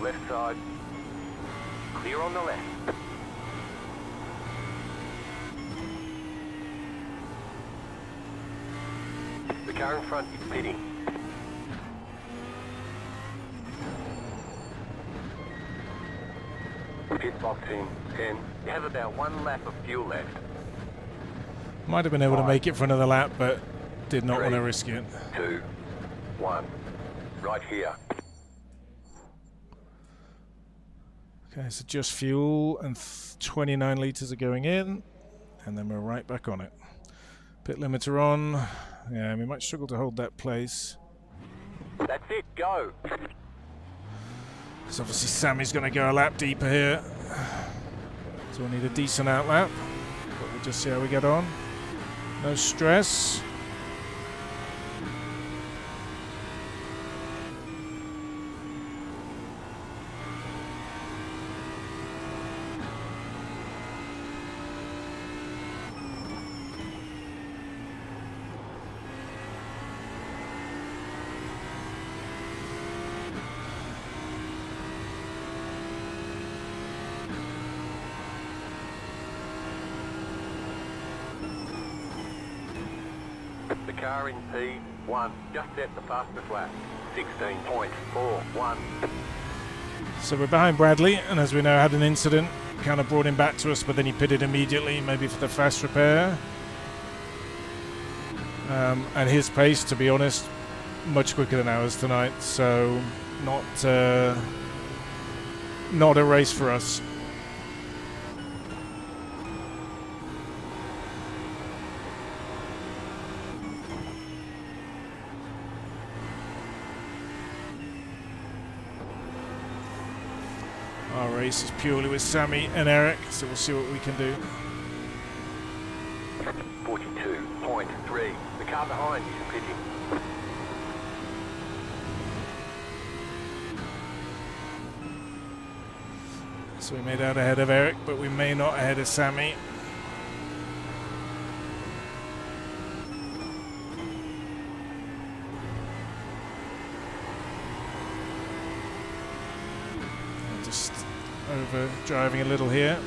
Speaker 2: Left side. Clear on the left. The car in front is pitting. Pit box in 10. You have about 1 lap of fuel left.
Speaker 1: Might have been able to
Speaker 2: 5,
Speaker 1: make it for another lap, but did not
Speaker 2: 3,
Speaker 1: want to risk it.
Speaker 2: 2, 1. Right here.
Speaker 1: Okay, so just fuel and 29 litres are going in, and then we're right back on it. Pit limiter on. Yeah, we might struggle to hold that place.
Speaker 2: That's it, go.
Speaker 1: So obviously Sammy's going to go a lap deeper here. So we'll need a decent outlap. But we'll just see how we get on. No stress.
Speaker 2: The car in P1 just set the fastest lap. 16.41.
Speaker 1: So we're behind Bradley, and as we know, had an incident. Kind of brought him back to us, but then he pitted immediately, maybe for the fast repair. And his pace, to be honest, much quicker than ours tonight. So not a race for us. Our race is purely with Sammy and Eric, so we'll see what we can do.
Speaker 2: 42.3. The car behind is pitting.
Speaker 1: So we made out ahead of Eric, but we may not ahead of Sammy. Just over driving a little here.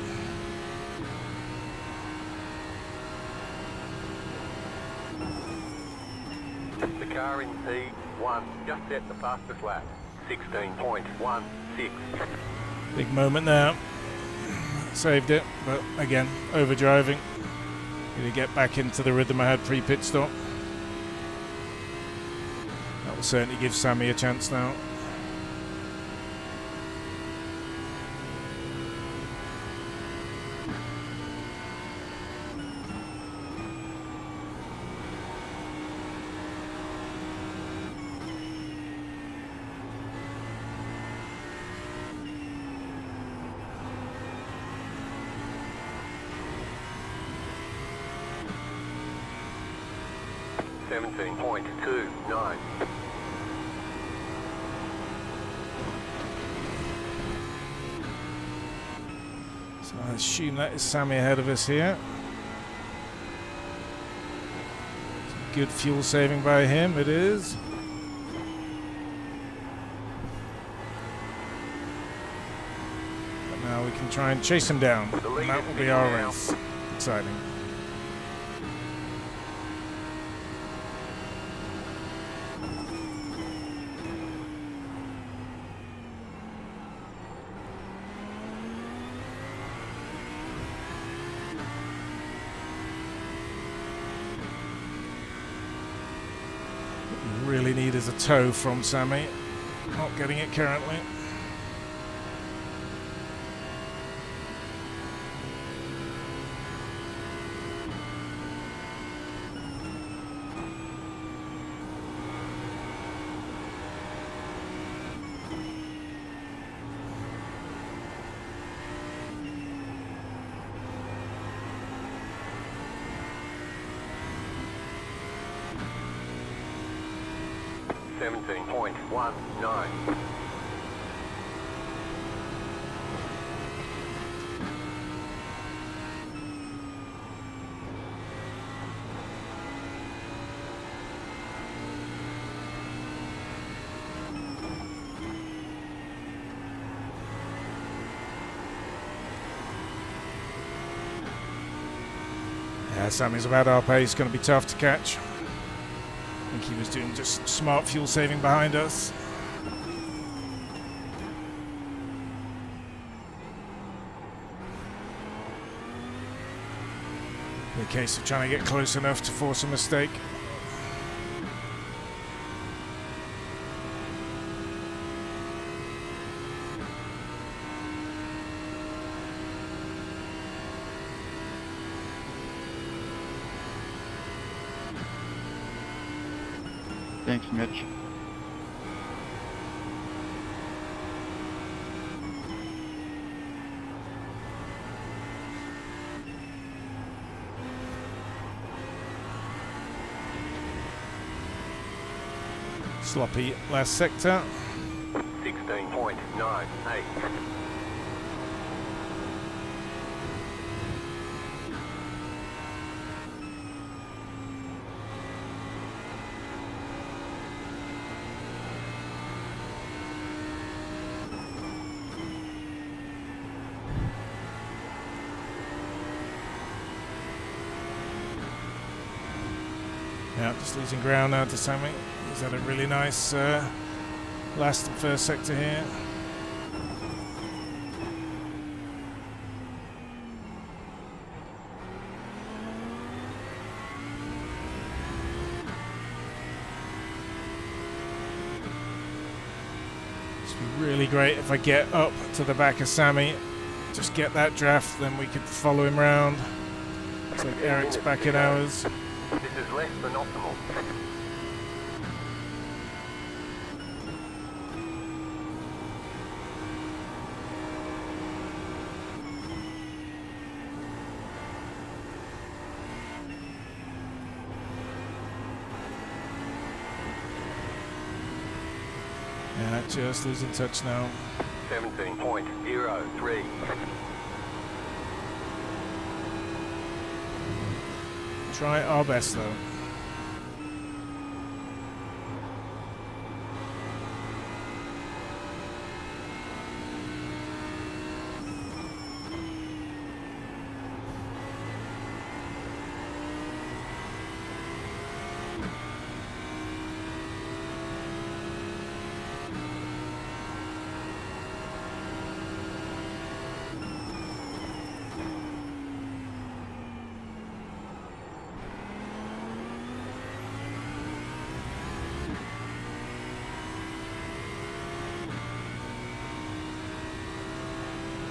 Speaker 2: The car in P1 just set the fastest lap. 16.16.
Speaker 1: Big moment there. Saved it, but again, overdriving. Need to get back into the rhythm I had pre-pit stop. That will certainly give Sammy a chance now.
Speaker 2: .29.
Speaker 1: So I assume that is Sammy ahead of us here. Some good fuel saving by him, it is. But now we can try and chase him down. And that will be our race. Exciting. Really need is a tow from Sammy. Not getting it currently.
Speaker 2: .19.
Speaker 1: Yeah, Sammy's about our pace. Going to be tough to catch. I think he was doing just smart fuel saving behind us. In the case of trying to get close enough to force a mistake.
Speaker 3: Thanks, Mitch.
Speaker 1: Sloppy last sector.
Speaker 2: 16.98.
Speaker 1: Yeah, just losing ground now to Sammy. He's had a really nice last and first sector here. This would be really great if I get up to the back of Sammy. Just get that draft, then we could follow him round. Looks like Eric's back in ours.
Speaker 2: This is less than optimal.
Speaker 1: Yeah, just losing touch now.
Speaker 2: 17.03.
Speaker 1: Try our best though.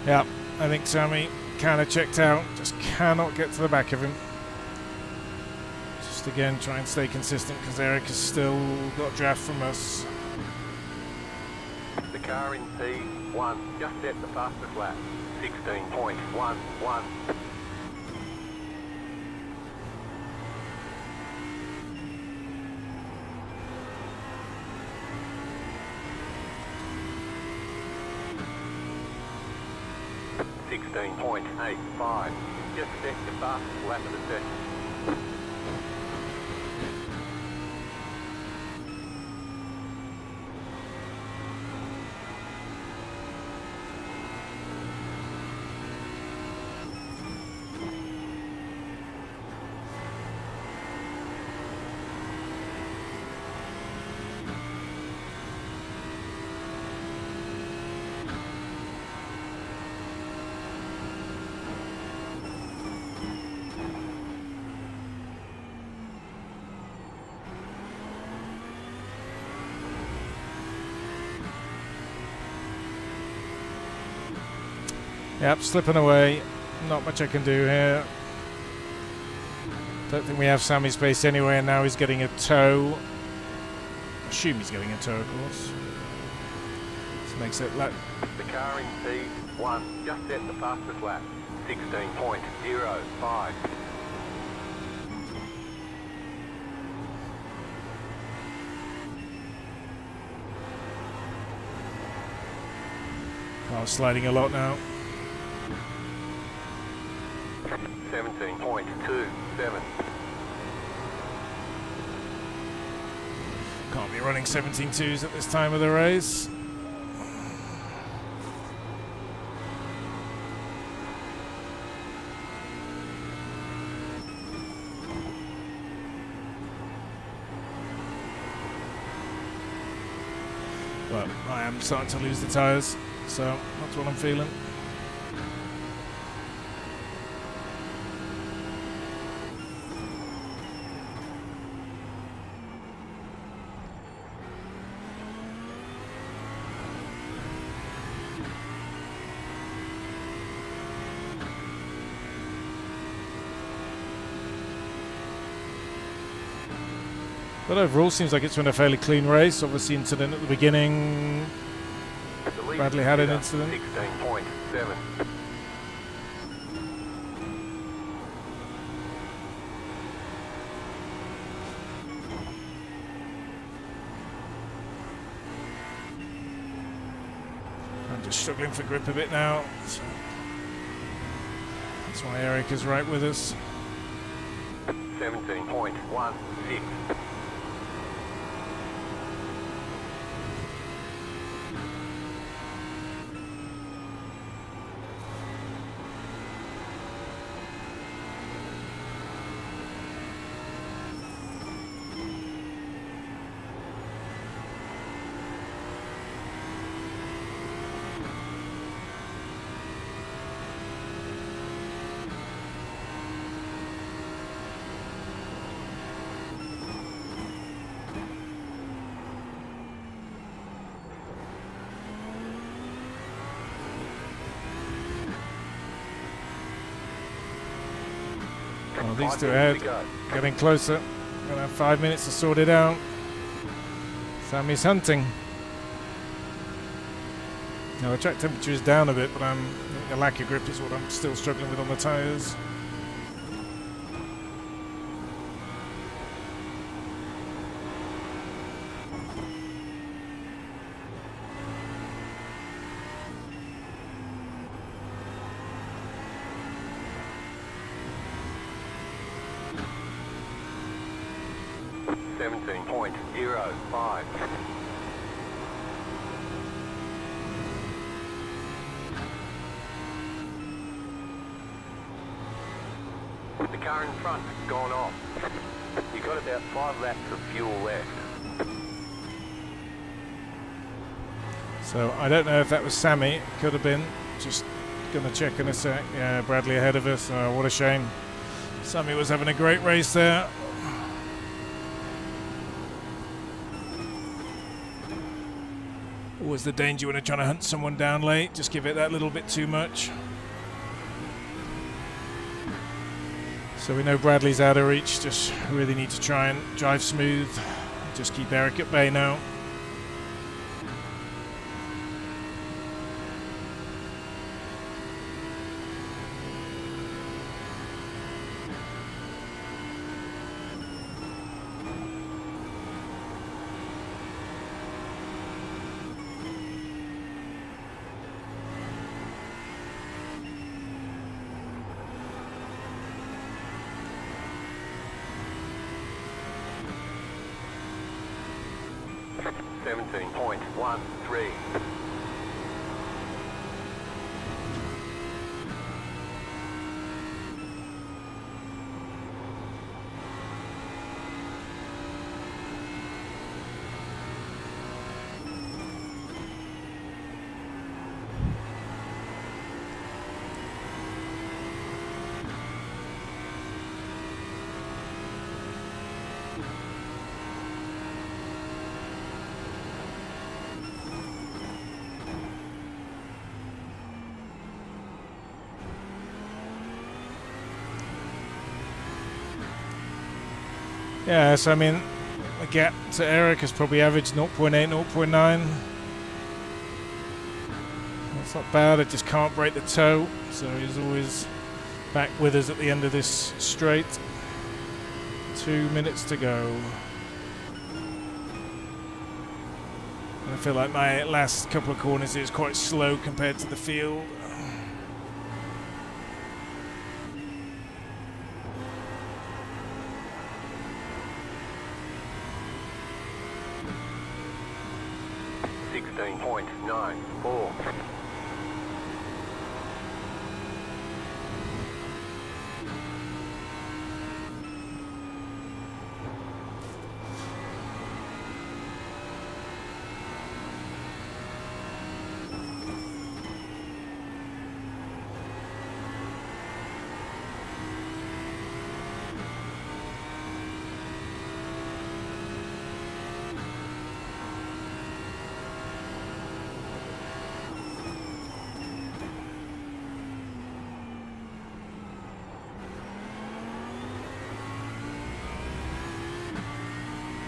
Speaker 1: Yeah, I think Sammy kind of checked out. Just cannot get to the back of him. Just again, try and stay consistent because Eric has still got draft from us.
Speaker 2: The car in P1 just set the fastest lap. 16.11. .85. Just set the fastest lap of the session.
Speaker 1: Yep, slipping away. Not much I can do here. Don't think we have Sammy's space anyway, and now he's getting a tow. Assume he's getting a tow, of course. This makes it lap.
Speaker 2: The car in P1 just set the fastest lap. 16.05.
Speaker 1: Oh, sliding a lot now.
Speaker 2: 17.27.
Speaker 1: Can't be running 17.2s at this time of the race. But I am starting to lose the tyres, so that's what I'm feeling. But overall, seems like it's been a fairly clean race. Obviously, incident at the beginning. Bradley had an incident.
Speaker 2: 16.7.
Speaker 1: I'm just struggling for grip a bit now. So that's why Eric is right with us.
Speaker 2: 17.16.
Speaker 1: Well, these two ahead, getting closer. Gonna have 5 minutes to sort it out. Sammy's hunting. Now the track temperature is down a bit, but the lack of grip is what I'm still struggling with on the tyres. .05. The car in front has gone off. You got about 5 laps of fuel left. So I don't know if that was Sammy. Could have been. Just gonna check in a sec. Yeah, Bradley ahead of us. What a shame. Sammy was having a great race there. Always the danger when you're trying to hunt someone down late. Just give it that little bit too much. So we know Bradley's out of reach. Just really need to try and drive smooth. Just keep Eric at bay now.
Speaker 2: .13.
Speaker 1: Yeah, so I mean, the gap to Eric has probably averaged 0.8, 0.9. That's not bad, it just can't break the toe, so he's always back with us at the end of this straight. 2 minutes to go. And I feel like my last couple of corners is quite slow compared to the field. .94.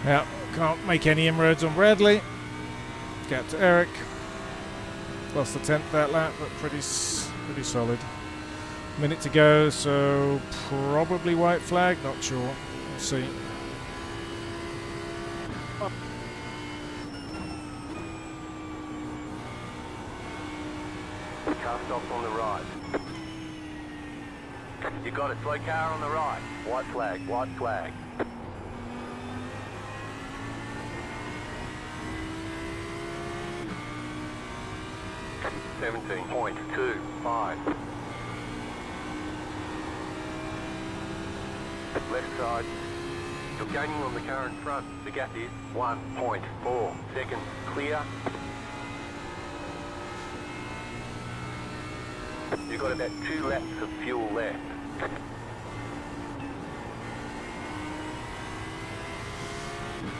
Speaker 1: Yeah, can't make any inroads on Bradley. Gap to Eric. Lost the 10th that lap, but pretty solid. Minute to go, so probably white flag. Not sure. We'll see.
Speaker 2: Car stops on the right. You got a slow car on the right. White flag, white flag. .25. Left side. You're gaining on the car in front. The gap is 1.4 seconds. Clear. You've got about 2 laps of fuel left.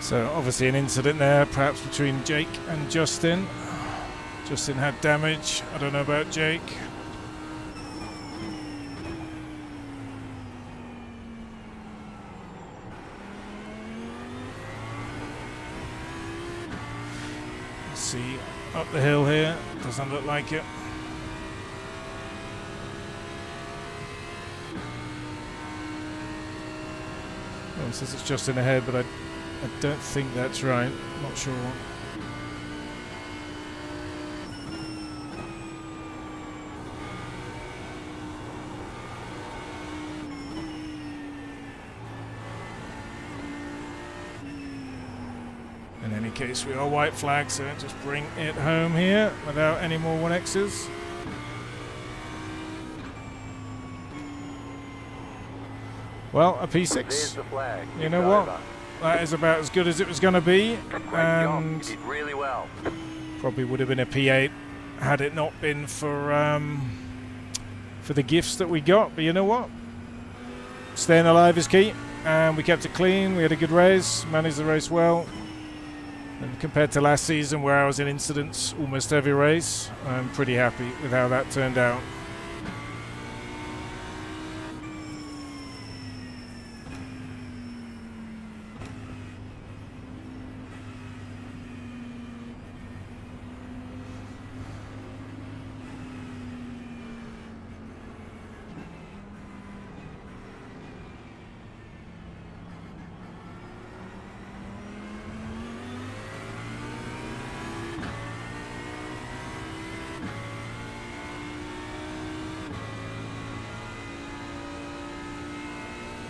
Speaker 1: So obviously an incident there, perhaps between Jake and Justin. Justin had damage. I don't know about Jake. Let's see, up the hill here. Doesn't look like it. Oh, it says it's Justin ahead, but I don't think that's right. Not sure. In any case, we are white flag, so just bring it home here without any more 1Xs. Well, a P6.
Speaker 2: There's the flag.
Speaker 1: You know what? That is about as good as it was going to be, and
Speaker 2: you did really well.
Speaker 1: probably would have been a P8 had it not been for the gifts that we got. But you know what? Staying alive is key, and we kept it clean. We had a good race, managed the race well. And compared to last season, where I was in incidents almost every race, I'm pretty happy with how that turned out.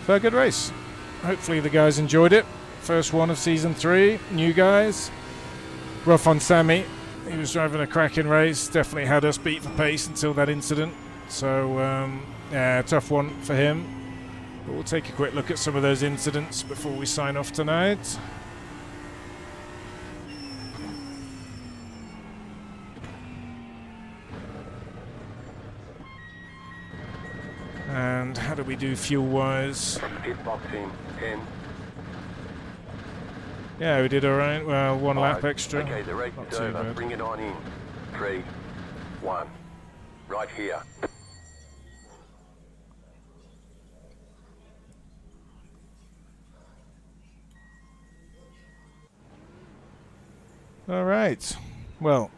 Speaker 1: So a good race. Hopefully the guys enjoyed it. First one of season 3. New guys. Rough on Sammy. He was driving a cracking race. Definitely had us beat for pace until that incident. So yeah, tough one for him. But we'll take a quick look at some of those incidents before we sign off tonight. And how do we do fuel-wise?
Speaker 2: Pit box in 10.
Speaker 1: Yeah, we did alright. Well, 1 lap
Speaker 2: 5.
Speaker 1: extra.
Speaker 2: Okay, the race
Speaker 1: Not
Speaker 2: is
Speaker 1: too
Speaker 2: over.
Speaker 1: bad.
Speaker 2: Bring it on in. 3, 1. Right here.
Speaker 1: Alright. Well,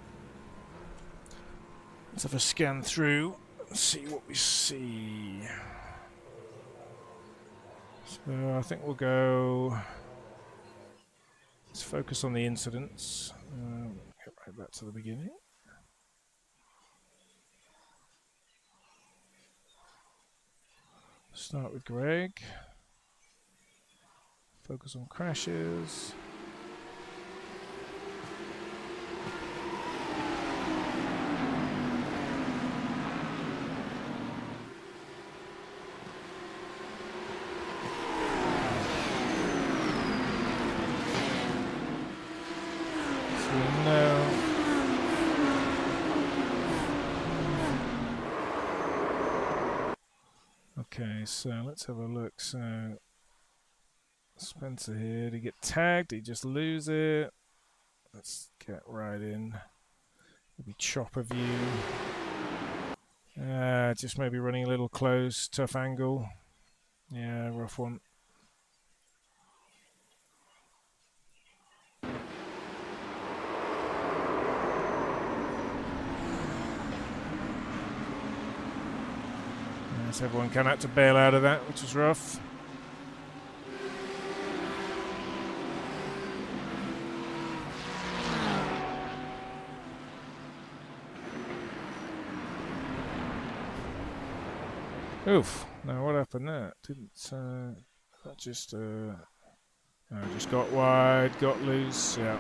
Speaker 1: let's have a scan through and see what we see. So I think we'll go... Let's focus on the incidents. Get right back to the beginning. Start with Greg. Focus on crashes. Okay, so let's have a look. So Spencer here, did he get tagged? Did he just lose it? Let's get right in. Maybe chopper view. Just maybe running a little close, tough angle. Yeah, rough one. So everyone came out to bail out of that, which was rough. Oof! Now what happened there? Didn't that just just got wide, got loose. Yeah.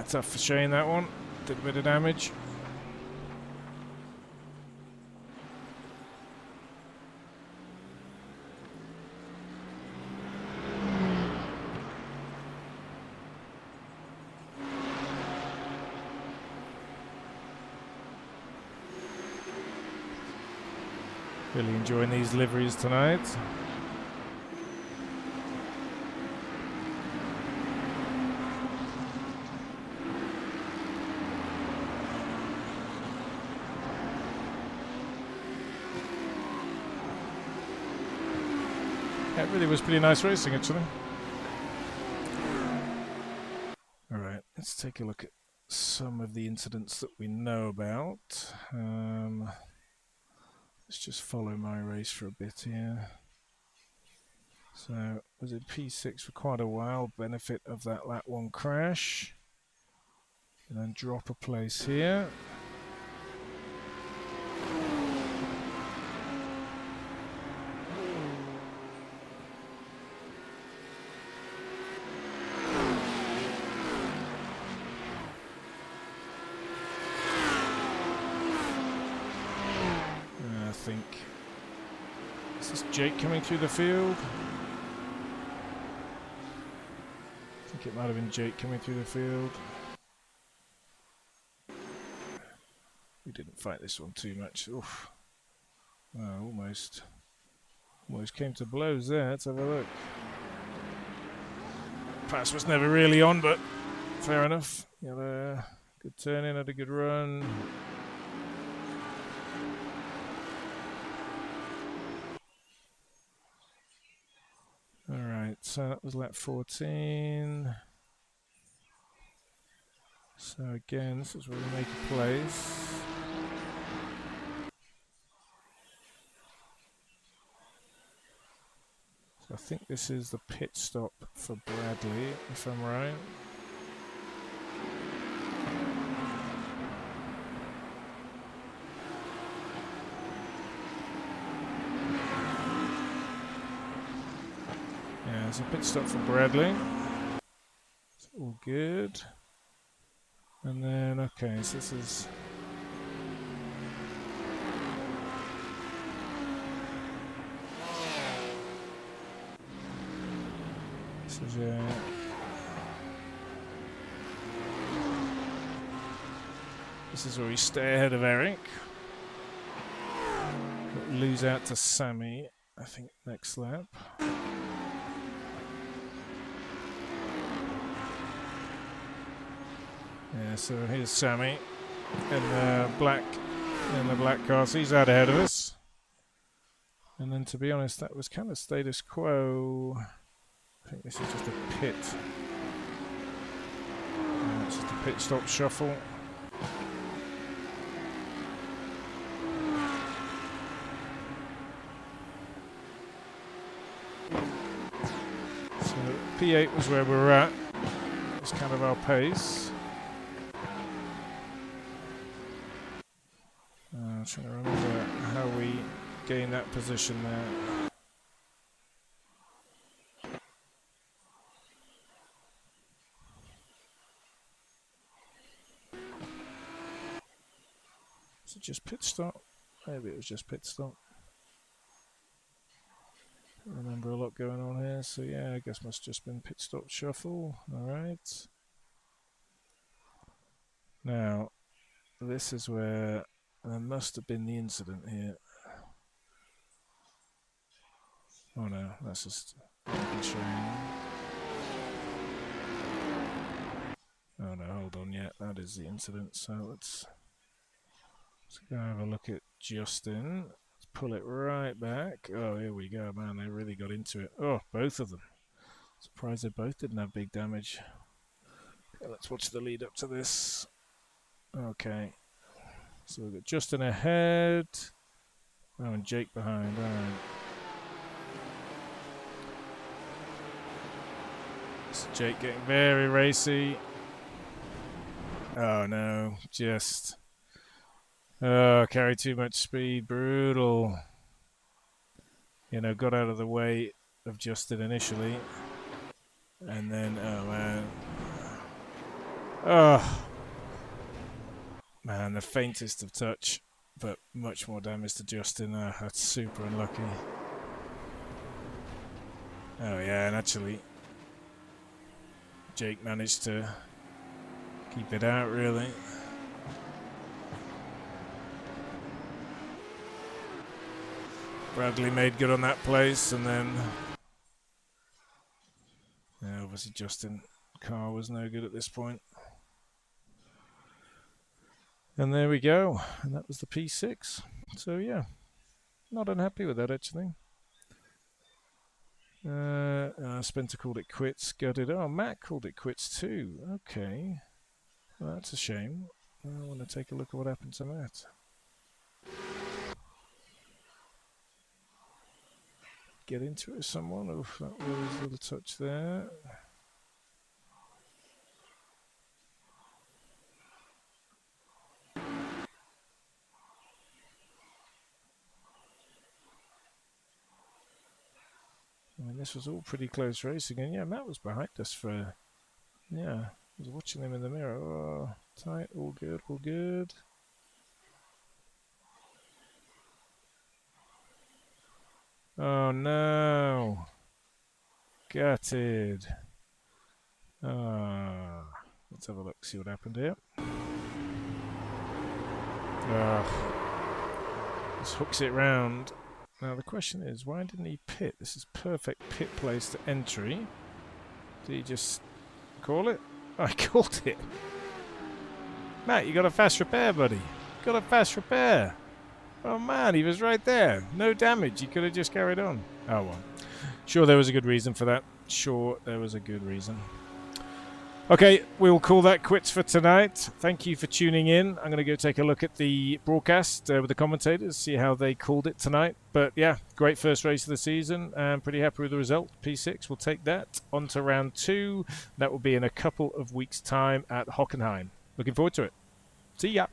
Speaker 1: Tough for Shane, that one. Did a bit of damage. Really enjoying these liveries tonight. It really was pretty nice racing, actually. Alright, let's take a look at some of the incidents that we know about. Let's just follow my race for a bit here. So, was it P6 for quite a while, benefit of that lap 1 crash. And then drop a place here. Is this Jake coming through the field? I think it might have been Jake coming through the field. We didn't fight this one too much. Oof. Almost. Almost came to blows there. Let's have a look. Pass was never really on, but fair enough. You had a good turn in, had a good run. Alright, so that was lap 14. So again, this is where we make a place. So I think this is the pit stop for Bradley, if I'm right. Yeah, it's a pit stop for Bradley. It's all good. And then, okay, so this is... This is where we stay ahead of Eric. But lose out to Sammy, I think, next lap. Yeah, so here's Sammy in the black car. So he's out ahead of us. And then, to be honest, that was kind of status quo. I think this is just a pit. It's just a pit stop shuffle. So P8 was where we were at. It's kind of our pace. I'm trying to remember how we gained that position there. Is it just pit stop? Maybe it was just pit stop. Don't remember a lot going on here, so yeah, I guess must have just been pit stop shuffle. Alright. Now, this is where there must have been the incident here. Oh no, that's just showing. Oh no, hold on, yeah, that is the incident. So let's go have a look at Justin. Let's pull it right back. Oh, here we go, man, they really got into it. Oh, both of them. Surprised they both didn't have big damage. Okay, let's watch the lead up to this. Okay. So we've got Justin ahead. Oh, and Jake behind. Alright. So Jake getting very racy. Oh no, just... Oh, carried too much speed. Brutal. You know, got out of the way of Justin initially. And then, oh man. Oh. Man, the faintest of touch, but much more damage to Justin. That's super unlucky. Oh yeah, and actually, Jake managed to keep it out, really. Bradley made good on that place, and then... Yeah, obviously Justin car was no good at this point. And there we go, and that was the P6. So yeah, not unhappy with that actually. Spencer called it quits, gutted. Oh, Matt called it quits too. Okay, well, that's a shame. I want to take a look at what happened to Matt. Get into it with someone. Oof, that was a little touch there. I mean, this was all pretty close racing, and yeah, Matt was behind us for, yeah, I was watching him in the mirror. Oh, tight, all good, all good. Oh no, gutted. Let's have a look, see what happened here. Just hooks it round. Now the question is, why didn't he pit? This is perfect pit place to entry. Did he just call it? Oh, I called it. Matt, you got a fast repair, buddy. Got a fast repair. Oh man, he was right there. No damage. He could have just carried on. Oh well. Sure, there was a good reason for that. Sure, there was a good reason. Okay, we'll call that quits for tonight. Thank you for tuning in. I'm going to go take a look at the broadcast with the commentators, see how they called it tonight. But yeah, great first race of the season. I'm pretty happy with the result. P6, we'll take that. On to round 2. That will be in a couple of weeks' time at Hockenheim. Looking forward to it. See ya.